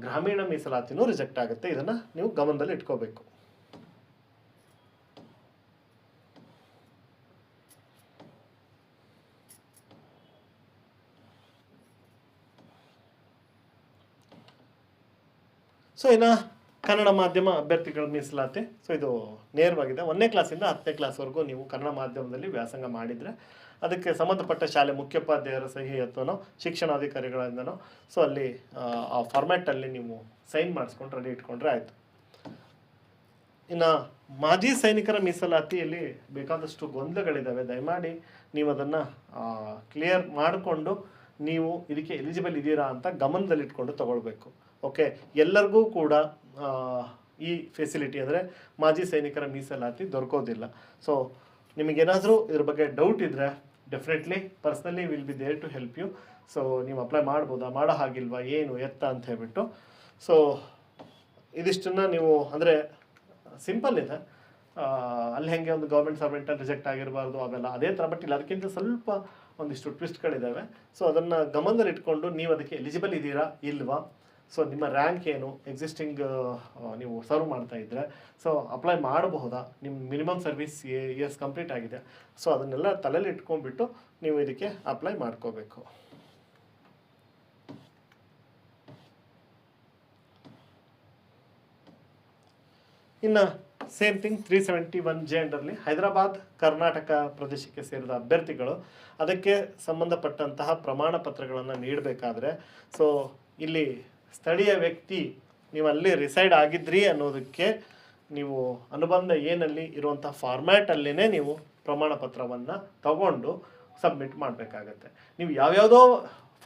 ಗ್ರಾಮೀಣ ಮೀಸಲಾತಿನೂ ರಿಜೆಕ್ಟ್ ಆಗುತ್ತೆ. ಇದನ್ನು ನೀವು ಗಮನದಲ್ಲಿ ಇಟ್ಕೋಬೇಕು. ಸೊ ಇನ್ನು ಕನ್ನಡ ಮಾಧ್ಯಮ ಅಭ್ಯರ್ಥಿಗಳ ಮೀಸಲಾತಿ, ಸೊ ಇದು ನೇರವಾಗಿದೆ. 1ನೇ ಕ್ಲಾಸಿಂದ 10ನೇ ಕ್ಲಾಸ್ವರೆಗೂ ನೀವು ಕನ್ನಡ ಮಾಧ್ಯಮದಲ್ಲಿ ವ್ಯಾಸಂಗ ಮಾಡಿದರೆ ಅದಕ್ಕೆ ಸಂಬಂಧಪಟ್ಟ ಶಾಲೆ ಮುಖ್ಯೋಪಾಧ್ಯಾಯರ ಸಹಿ ಅಥವಾ ಶಿಕ್ಷಣಾಧಿಕಾರಿಗಳಿಂದನೋ ಸೊ ಅಲ್ಲಿ ಆ ಫಾರ್ಮ್ಯಾಟಲ್ಲಿ ನೀವು ಸೈನ್ ಮಾಡಿಸ್ಕೊಂಡು ರೆಡಿ ಇಟ್ಕೊಂಡ್ರೆ ಆಯಿತು. ಇನ್ನು ಮಾಜಿ ಸೈನಿಕರ ಮೀಸಲಾತಿಯಲ್ಲಿ ಬೇಕಾದಷ್ಟು ಗೊಂದಲಗಳಿದ್ದಾವೆ. ದಯಮಾಡಿ ನೀವು ಅದನ್ನು ಕ್ಲಿಯರ್ ಮಾಡಿಕೊಂಡು ನೀವು ಇದಕ್ಕೆ ಎಲಿಜಿಬಲ್ ಇದ್ದೀರಾ ಅಂತ ಗಮನದಲ್ಲಿಟ್ಕೊಂಡು ತಗೊಳ್ಬೇಕು. ಓಕೆ, ಎಲ್ಲರಿಗೂ ಕೂಡ ಈ ಫೆಸಿಲಿಟಿ ಅಂದರೆ ಮಾಜಿ ಸೈನಿಕರ ಮೀಸಲಾತಿ ದೊರಕೋದಿಲ್ಲ. ಸೊ ನಿಮಗೇನಾದರೂ ಇದ್ರ ಬಗ್ಗೆ ಡೌಟ್ ಇದ್ದರೆ definitely personally will be there to help you. So ನೀವು ಅಪ್ಲೈ ಮಾಡ್ಬೋದಾ, ಮಾಡೋ ಹಾಗಿಲ್ವಾ, ಏನು ಎತ್ತ ಅಂತ ಹೇಳ್ಬಿಟ್ಟು. ಸೊ ಇದಿಷ್ಟನ್ನು ನೀವು ಅಂದರೆ ಸಿಂಪಲ್ ಇದೆ. ಅಲ್ಲಿ ಹೆಂಗೆ ಒಂದು ಗೌರ್ಮೆಂಟ್ ಸರ್ವೆಂಟಲ್ಲಿ ರಿಜೆಕ್ಟ್ ಆಗಿರಬಾರ್ದು ಅವೆಲ್ಲ ಅದೇ ಥರ, ಬಟ್ ಇಲ್ಲ ಅದಕ್ಕಿಂತ ಸ್ವಲ್ಪ ಒಂದಿಷ್ಟು ಟ್ವಿಸ್ಟ್ಗಳಿದ್ದಾವೆ. ಸೊ ಅದನ್ನು ಗಮನದಲ್ಲಿ ಇಟ್ಕೊಂಡು ನೀವು ಅದಕ್ಕೆ ಎಲಿಜಿಬಲ್ ಇದ್ದೀರಾ ಇಲ್ವಾ, ಸೊ ನಿಮ್ಮ ರ್ಯಾಂಕ್ ಏನು, ಎಕ್ಸಿಸ್ಟಿಂಗ್ ನೀವು ಸರ್ವ್ ಮಾಡ್ತಾ ಇದ್ದರೆ ಸೊ ಅಪ್ಲೈ ಮಾಡಬಹುದಾ, ನಿಮ್ಮ ಮಿನಿಮಮ್ ಸರ್ವಿಸ್ ಇಯರ್ಸ್ ಕಂಪ್ಲೀಟ್ ಆಗಿದೆ, ಸೊ ಅದನ್ನೆಲ್ಲ ತಲೆಯಲ್ಲಿ ಇಟ್ಕೊಂಡ್ಬಿಟ್ಟು ನೀವು ಇದಕ್ಕೆ ಅಪ್ಲೈ ಮಾಡ್ಕೋಬೇಕು. ಇನ್ನು ಸೇಮ್ ಥಿಂಗ್ 371J ಅಂಡರ್ಲಿ ಹೈದರಾಬಾದ್ ಕರ್ನಾಟಕ ಪ್ರದೇಶಕ್ಕೆ ಸೇರಿದ ಅಭ್ಯರ್ಥಿಗಳು ಅದಕ್ಕೆ ಸಂಬಂಧಪಟ್ಟಂತಹ ಪ್ರಮಾಣ ಪತ್ರಗಳನ್ನು ನೀಡಬೇಕಾದ್ರೆ ಸೊ ಇಲ್ಲಿ ಸ್ಥಳೀಯ ವ್ಯಕ್ತಿ ನೀವು ಅಲ್ಲಿ ರಿಸೈಡ್ ಆಗಿದ್ರಿ ಅನ್ನೋದಕ್ಕೆ ನೀವು ಅನುಬಂಧ ಏನಲ್ಲಿ ಇರುವಂಥ ಫಾರ್ಮ್ಯಾಟಲ್ಲೇ ನೀವು ಪ್ರಮಾಣ ಪತ್ರವನ್ನು ತಗೊಂಡು ಸಬ್ಮಿಟ್ ಮಾಡಬೇಕಾಗತ್ತೆ. ನೀವು ಯಾವ್ಯಾವುದೋ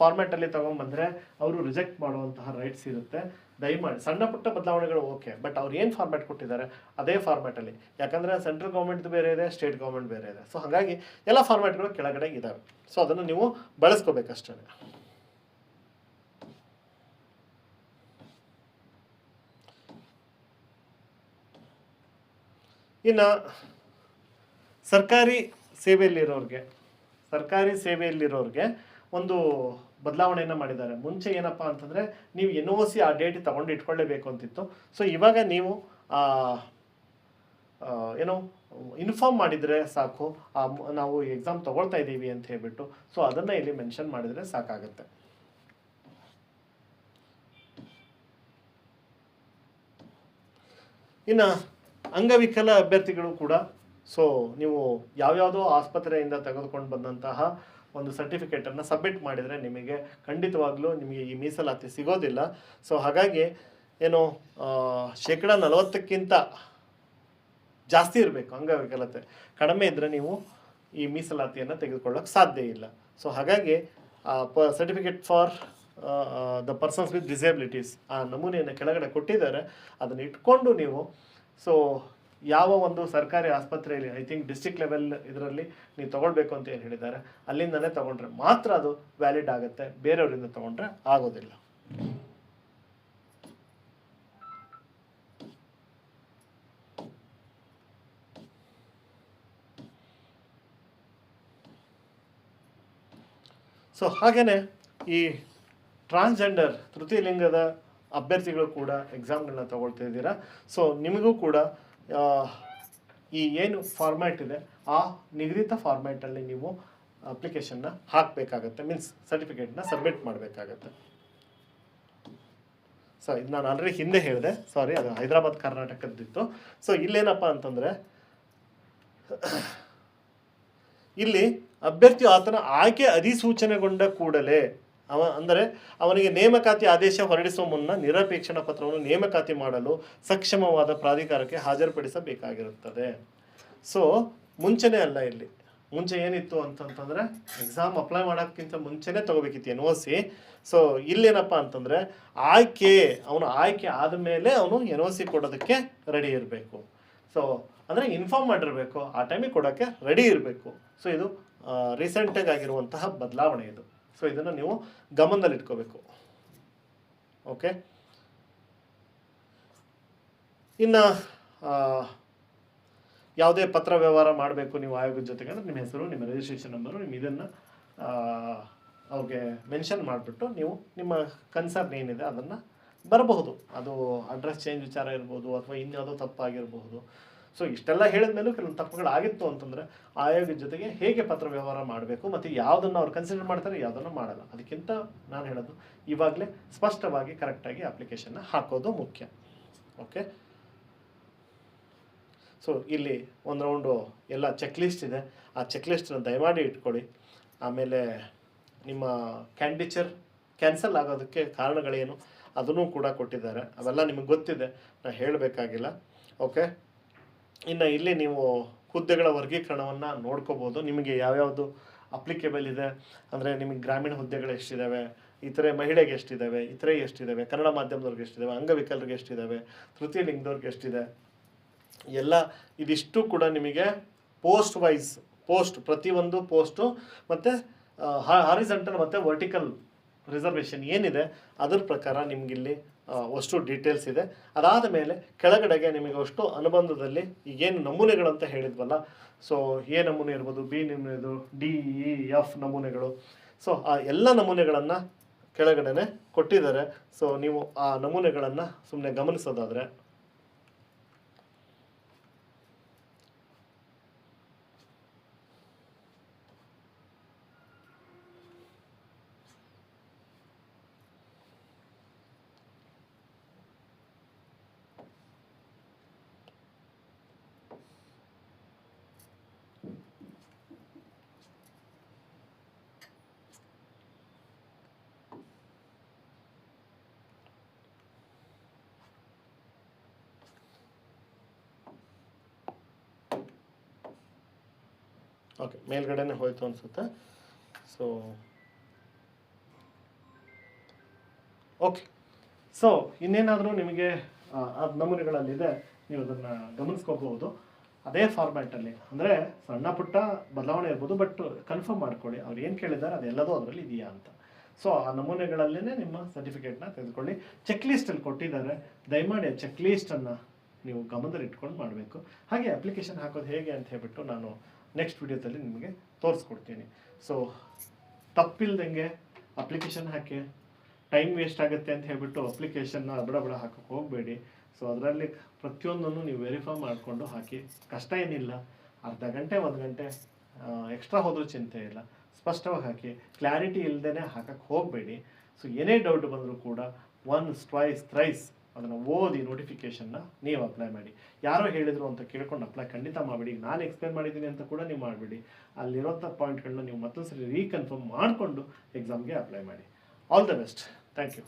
ಫಾರ್ಮ್ಯಾಟಲ್ಲಿ ತೊಗೊಂಡ್ಬಂದರೆ ಅವರು ರಿಜೆಕ್ಟ್ ಮಾಡುವಂತಹ ರೈಟ್ಸ್ ಇರುತ್ತೆ. ದಯಮಾಡಿ ಸಣ್ಣ ಪುಟ್ಟ ಬದಲಾವಣೆಗಳು ಓಕೆ, ಬಟ್ ಅವ್ರು ಏನು ಫಾರ್ಮ್ಯಾಟ್ ಕೊಟ್ಟಿದ್ದಾರೆ ಅದೇ ಫಾರ್ಮ್ಯಾಟಲ್ಲಿ, ಯಾಕಂದರೆ ಸೆಂಟ್ರಲ್ ಗೌರ್ಮೆಂಟ್ದು ಬೇರೆ ಇದೆ, ಸ್ಟೇಟ್ ಗೌರ್ಮೆಂಟ್ ಬೇರೆ ಇದೆ. ಸೊ ಹಾಗಾಗಿ ಎಲ್ಲ ಫಾರ್ಮ್ಯಾಟ್ಗಳು ಕೆಳಗಡೆ ಇದ್ದಾವೆ. ಸೊ ಅದನ್ನು ನೀವು ಬಳಸ್ಕೋಬೇಕಷ್ಟೇ. ಇನ್ನು ಸರ್ಕಾರಿ ಸೇವೆಯಲ್ಲಿರೋರಿಗೆ ಒಂದು ಬದಲಾವಣೆಯನ್ನು ಮಾಡಿದ್ದಾರೆ. ಮುಂಚೆ ಏನಪ್ಪ ಅಂತಂದರೆ ನೀವು NOC ಆ ಡೇಟ್ ತಗೊಂಡು ಇಟ್ಕೊಳ್ಳೇಬೇಕು ಅಂತಿತ್ತು. ಸೊ ಇವಾಗ ನೀವು ಏನೋ ಇನ್ಫಾರ್ಮ್ ಮಾಡಿದರೆ ಸಾಕು, ನಾವು ಎಕ್ಸಾಮ್ ತಗೊಳ್ತಾ ಇದ್ದೀವಿ ಅಂತ ಹೇಳ್ಬಿಟ್ಟು. ಸೊ ಅದನ್ನು ಇಲ್ಲಿ ಮೆನ್ಷನ್ ಮಾಡಿದರೆ ಸಾಕಾಗುತ್ತೆ. ಇನ್ನು ಅಂಗವಿಕಲ ಅಭ್ಯರ್ಥಿಗಳು ಕೂಡ ಸೊ ನೀವು ಯಾವ್ಯಾವುದೋ ಆಸ್ಪತ್ರೆಯಿಂದ ತೆಗೆದುಕೊಂಡು ಬಂದಂತಹ ಒಂದು ಸರ್ಟಿಫಿಕೇಟನ್ನು ಸಬ್ಮಿಟ್ ಮಾಡಿದರೆ ನಿಮಗೆ ಖಂಡಿತವಾಗ್ಲೂ ನಿಮಗೆ ಈ ಮೀಸಲಾತಿ ಸಿಗೋದಿಲ್ಲ. ಸೊ ಹಾಗಾಗಿ ಏನು 40% ಜಾಸ್ತಿ ಇರಬೇಕು ಅಂಗವಿಕಲತೆ, ಕಡಿಮೆ ಇದ್ದರೆ ನೀವು ಈ ಮೀಸಲಾತಿಯನ್ನು ತೆಗೆದುಕೊಳ್ಳೋಕೆ ಸಾಧ್ಯ ಇಲ್ಲ. ಸೊ ಹಾಗಾಗಿ certificate for the persons with disabilities ಆ ನಮೂನೆಯನ್ನು ಕೆಳಗಡೆ ಕೊಟ್ಟಿದ್ದಾರೆ. ಅದನ್ನು ಇಟ್ಕೊಂಡು ನೀವು ಸೊ ಯಾವ ಒಂದು ಸರ್ಕಾರಿ ಆಸ್ಪತ್ರೆಯಲ್ಲಿ ಐ ಥಿಂಕ್ ಡಿಸ್ಟ್ರಿಕ್ಟ್ ಲೆವೆಲ್ ಇದರಲ್ಲಿ ನೀವು ತೊಗೊಳ್ಬೇಕು ಅಂತ ಏನು ಹೇಳಿದ್ದಾರೆ ಅಲ್ಲಿಂದನೇ ತೊಗೊಂಡ್ರೆ ಮಾತ್ರ ಅದು ವ್ಯಾಲಿಡ್ ಆಗುತ್ತೆ, ಬೇರೆಯವರಿಂದ ತೊಗೊಂಡ್ರೆ ಆಗೋದಿಲ್ಲ. ಸೊ ಹಾಗೆಯೇ ಈ ಟ್ರಾನ್ಸ್ಜೆಂಡರ್ ತೃತೀಯ ಲಿಂಗದ ಅಭ್ಯರ್ಥಿಗಳು ಕೂಡ ಎಕ್ಸಾಮ್ಗಳನ್ನ ತಗೊಳ್ತಾ ಇದ್ದೀರಾ. ಸೊ ನಿಮಗೂ ಕೂಡ ಈ ಏನು ಫಾರ್ಮ್ಯಾಟ್ ಇದೆ ಆ ನಿಗದಿತ ಫಾರ್ಮ್ಯಾಟಲ್ಲಿ ನೀವು ಅಪ್ಲಿಕೇಶನ್ನ ಹಾಕಬೇಕಾಗತ್ತೆ, ಮೀನ್ಸ್ ಸರ್ಟಿಫಿಕೇಟ್ನ ಸಬ್ಮಿಟ್ ಮಾಡಬೇಕಾಗತ್ತೆ. ಸೊ ಇದು ನಾನು ಆಲ್ರೆಡಿ ಹಿಂದೆ ಹೇಳಿದೆ, ಸಾರಿ, ಅದು ಹೈದರಾಬಾದ್ ಕರ್ನಾಟಕದ್ದಿತ್ತು. ಸೊ ಇಲ್ಲೇನಪ್ಪ ಅಂತಂದರೆ ಇಲ್ಲಿ ಅಭ್ಯರ್ಥಿ ಆತನ ಆಯ್ಕೆ ಅಧಿಸೂಚನೆಗೊಂಡ ಕೂಡಲೇ ಅಂದರೆ ಅವನಿಗೆ ನೇಮಕಾತಿ ಆದೇಶ ಹೊರಡಿಸುವ ಮುನ್ನ ನಿರಪೇಕ್ಷಣ ಪತ್ರವನ್ನು ನೇಮಕಾತಿ ಮಾಡಲು ಸಕ್ಷಮವಾದ ಪ್ರಾಧಿಕಾರಕ್ಕೆ ಹಾಜರುಪಡಿಸಬೇಕಾಗಿರುತ್ತದೆ. ಸೊ ಮುಂಚೆನೇ ಅಲ್ಲ, ಇಲ್ಲಿ ಮುಂಚೆ ಏನಿತ್ತು ಅಂತಂತಂದರೆ ಎಕ್ಸಾಮ್ ಅಪ್ಲೈ ಮಾಡೋಕ್ಕಿಂತ ಮುಂಚೆನೇ ತೊಗೋಬೇಕಿತ್ತು NOC. ಸೊ ಇಲ್ಲೇನಪ್ಪ ಅಂತಂದರೆ ಅವನು ಆಯ್ಕೆ ಆದಮೇಲೆ ಅವನು NOC ಕೊಡೋದಕ್ಕೆ ರೆಡಿ ಇರಬೇಕು. ಸೊ ಅಂದರೆ ಇನ್ಫಾರ್ಮ್ ಮಾಡಿರಬೇಕು, ಆ ಟೈಮಿಗೆ ಕೊಡೋಕ್ಕೆ ರೆಡಿ ಇರಬೇಕು. ಸೊ ಇದು ರೀಸೆಂಟಾಗಿ ಆಗಿರುವಂತಹ ಬದಲಾವಣೆ ಇದು. ಸೊ ಇದನ್ನು ನೀವು ಗಮನದಲ್ಲಿಟ್ಕೋಬೇಕು. ಓಕೆ, ಇನ್ನು ಯಾವುದೇ ಪತ್ರ ವ್ಯವಹಾರ ಮಾಡಬೇಕು ನೀವು ಆಯೋಗದ ಜೊತೆಗೆ ಅಂದರೆ ನಿಮ್ಮ ಹೆಸರು, ನಿಮ್ಮ ರಿಜಿಸ್ಟ್ರೇಷನ್ ನಂಬರು, ನಿಮ್ಮ ಇದನ್ನು ಅವ್ರಿಗೆ ಮೆನ್ಷನ್ ಮಾಡಿಬಿಟ್ಟು ನೀವು ನಿಮ್ಮ ಕನ್ಸರ್ನ್ ಏನಿದೆ ಅದನ್ನು ಬರಬಹುದು. ಅದು ಅಡ್ರೆಸ್ ಚೇಂಜ್ ವಿಚಾರ ಇರ್ಬೋದು ಅಥವಾ ಇನ್ಯಾವುದೋ ತಪ್ಪಾಗಿರಬಹುದು. ಸೊ ಇಷ್ಟೆಲ್ಲ ಹೇಳಿದ ಮೇಲೂ ಕೆಲವೊಂದು ತಪ್ಪುಗಳಾಗಿತ್ತು ಅಂತಂದರೆ ಆಯೋಗದ ಜೊತೆಗೆ ಹೇಗೆ ಪತ್ರ ವ್ಯವಹಾರ ಮಾಡಬೇಕು ಮತ್ತು ಯಾವುದನ್ನು ಅವ್ರು ಕನ್ಸಿಡರ್ ಮಾಡ್ತಾರೆ, ಯಾವುದನ್ನು ಮಾಡಲ್ಲ, ಅದಕ್ಕಿಂತ ನಾನು ಹೇಳೋದು ಇವಾಗಲೇ ಸ್ಪಷ್ಟವಾಗಿ ಕರೆಕ್ಟಾಗಿ ಅಪ್ಲಿಕೇಶನ್ನ ಹಾಕೋದು ಮುಖ್ಯ. ಓಕೆ, ಸೊ ಇಲ್ಲಿ ಒಂದು ರೌಂಡು ಎಲ್ಲ ಚೆಕ್ ಲಿಸ್ಟ್ ಇದೆ, ಆ ಚೆಕ್ ಲಿಸ್ಟನ್ನು ದಯಮಾಡಿ ಇಟ್ಕೊಳ್ಳಿ. ಆಮೇಲೆ ನಿಮ್ಮ ಕ್ಯಾಂಡಿಡೇಚರ್ ಕ್ಯಾನ್ಸಲ್ ಆಗೋದಕ್ಕೆ ಕಾರಣಗಳೇನು ಅದನ್ನು ಕೂಡ ಕೊಟ್ಟಿದ್ದಾರೆ, ಅವೆಲ್ಲ ನಿಮಗೆ ಗೊತ್ತಿದೆ, ನಾನು ಹೇಳಬೇಕಾಗಿಲ್ಲ. ಓಕೆ, ಇನ್ನು ಇಲ್ಲಿ ನೀವು ಹುದ್ದೆಗಳ ವರ್ಗೀಕರಣವನ್ನು ನೋಡ್ಕೋಬೋದು. ನಿಮಗೆ ಯಾವ್ಯಾವುದು ಅಪ್ಲಿಕೇಬಲ್ ಇದೆ ಅಂದರೆ ನಿಮಗೆ ಗ್ರಾಮೀಣ ಹುದ್ದೆಗಳು ಎಷ್ಟಿದ್ದಾವೆ, ಇತರೆ ಮಹಿಳೆಗೆ ಎಷ್ಟಿದ್ದಾವೆ, ಇತರೆ ಎಷ್ಟಿದ್ದಾವೆ, ಕನ್ನಡ ಮಾಧ್ಯಮದವ್ರಿಗೆ ಎಷ್ಟಿದ್ದಾವೆ, ಅಂಗವಿಕಲರಿಗೆ ಎಷ್ಟಿದ್ದಾವೆ, ತೃತೀಯ ಲಿಂಗದವ್ರಿಗೆ ಎಷ್ಟಿದೆ, ಎಲ್ಲ ಇದಿಷ್ಟು ಕೂಡ ನಿಮಗೆ ಪೋಸ್ಟ್ ವೈಸ್ ಪ್ರತಿಯೊಂದು ಪೋಸ್ಟು ಮತ್ತು ಹಾರಿಜಾಂಟಲ್ ಮತ್ತು ವರ್ಟಿಕಲ್ ರಿಸರ್ವೇಷನ್ ಏನಿದೆ ಅದರ ಪ್ರಕಾರ ನಿಮಗಿಲ್ಲಿ ಅಷ್ಟು ಡೀಟೇಲ್ಸ್ ಇದೆ. ಅದಾದ ಮೇಲೆ ಕೆಳಗಡೆಗೆ ನಿಮಗೆ ಅಷ್ಟು ಅನುಬಂಧದಲ್ಲಿ ಈಗೇನು ನಮೂನೆಗಳಂತ ಹೇಳಿದ್ವಲ್ಲ, ಸೊ A ನಮೂನೆ ಇರ್ಬೋದು, B ನಮೂನೆ ಇರ್ಬೋದು, D, E, F ನಮೂನೆಗಳು. ಸೊ ಆ ಎಲ್ಲ ನಮೂನೆಗಳನ್ನು ಕೆಳಗಡೆ ಕೊಟ್ಟಿದ್ದಾರೆ. ಸೊ ನೀವು ಆ ನಮೂನೆಗಳನ್ನು ಸುಮ್ಮನೆ ಗಮನಿಸೋದಾದರೆ ಓಕೆ, ಮೇಲ್ಗಡೆನೆ ಹೋಯ್ತು ಅನಿಸುತ್ತೆ. ಸೊ ಓಕೆ, ಸೊ ಇನ್ನೇನಾದರೂ ನಿಮಗೆ ನಮೂನೆಗಳಲ್ಲಿದೆ, ನೀವು ಅದನ್ನು ಗಮನಿಸ್ಕೋಬಹುದು. ಅದೇ ಫಾರ್ಮ್ಯಾಟಲ್ಲಿ, ಅಂದರೆ ಸಣ್ಣ ಪುಟ್ಟ ಬದಲಾವಣೆ ಇರ್ಬೋದು, ಬಟ್ ಕನ್ಫರ್ಮ್ ಮಾಡ್ಕೊಳ್ಳಿ ಅವ್ರು ಏನು ಕೇಳಿದ್ದಾರೆ ಅದೆಲ್ಲದೂ ಅದರಲ್ಲಿ ಇದೆಯಾ ಅಂತ. ಸೊ ಆ ನಮೂನೆಗಳಲ್ಲೇ ನಿಮ್ಮ ಸರ್ಟಿಫಿಕೇಟ್ನ ತೆಗೆದುಕೊಳ್ಳಿ. ಚೆಕ್ ಲಿಸ್ಟಲ್ಲಿ ಕೊಟ್ಟಿದ್ದಾರೆ, ದಯಮಾಡಿ ಆ ಚೆಕ್ ಲೀಸ್ಟನ್ನು ನೀವು ಗಮನದಲ್ಲಿ ಇಟ್ಕೊಂಡು ಮಾಡಬೇಕು. ಹಾಗೆ ಅಪ್ಲಿಕೇಶನ್ ಹಾಕೋದು ಹೇಗೆ ಅಂತ ಹೇಳ್ಬಿಟ್ಟು ನಾನು ನೆಕ್ಸ್ಟ್ ವಿಡಿಯೋದಲ್ಲಿ ನಿಮಗೆ ತೋರಿಸ್ಕೊಡ್ತೀನಿ. ಸೊ ತಪ್ಪಿಲ್ದಂಗೆ ಅಪ್ಲಿಕೇಶನ್ ಹಾಕಿ, ಟೈಮ್ ವೇಸ್ಟ್ ಆಗುತ್ತೆ ಅಂತ ಹೇಳ್ಬಿಟ್ಟು ಅಪ್ಲಿಕೇಶನ್ನ ಬಡ ಹಾಕೋಕ್ಕೆ ಹೋಗಬೇಡಿ. ಸೊ ಅದರಲ್ಲಿ ಪ್ರತಿಯೊಂದನ್ನು ನೀವು ವೆರಿಫೈ ಮಾಡಿಕೊಂಡು ಹಾಕಿ. ಕಷ್ಟ ಏನಿಲ್ಲ, ಅರ್ಧ ಗಂಟೆ 1 ಗಂಟೆ ಎಕ್ಸ್ಟ್ರಾ ಹೋದ್ರೂ ಚಿಂತೆ ಇಲ್ಲ. ಸ್ಪಷ್ಟವಾಗಿ ಹಾಕಿ, ಕ್ಲಾರಿಟಿ ಇಲ್ಲದೇ ಹಾಕಕ್ಕೆ ಹೋಗಬೇಡಿ. ಸೊ ಏನೇ ಡೌಟ್ ಬಂದರೂ ಕೂಡ ಒನ್ಸ್ ಟ್ವೈಸ್ ಥ್ರೈಸ್ ಅದನ್ನು ಓದಿ ನೋಟಿಫಿಕೇಷನ್ನ ನೀವು ಅಪ್ಲೈ ಮಾಡಿ. ಯಾರೋ ಹೇಳಿದರು ಅಂತ ಕೇಳ್ಕೊಂಡು ಅಪ್ಲೈ ಖಂಡಿತ ಮಾಡಬೇಡಿ. ನಾನು ಎಕ್ಸ್ಪ್ಲೇನ್ ಮಾಡಿದ್ದೀನಿ ಅಂತ ಕೂಡ ನೀವು ಮಾಡಬೇಡಿ. ಅಲ್ಲಿರೋಂಥ ಪಾಯಿಂಟ್ಗಳನ್ನ ನೀವು ಮತ್ತೊಂದು ಸರಿ ರೀಕನ್ಫರ್ಮ್ ಮಾಡಿಕೊಂಡು ಎಕ್ಸಾಮ್ಗೆ ಅಪ್ಲೈ ಮಾಡಿ. All the best. Thank you.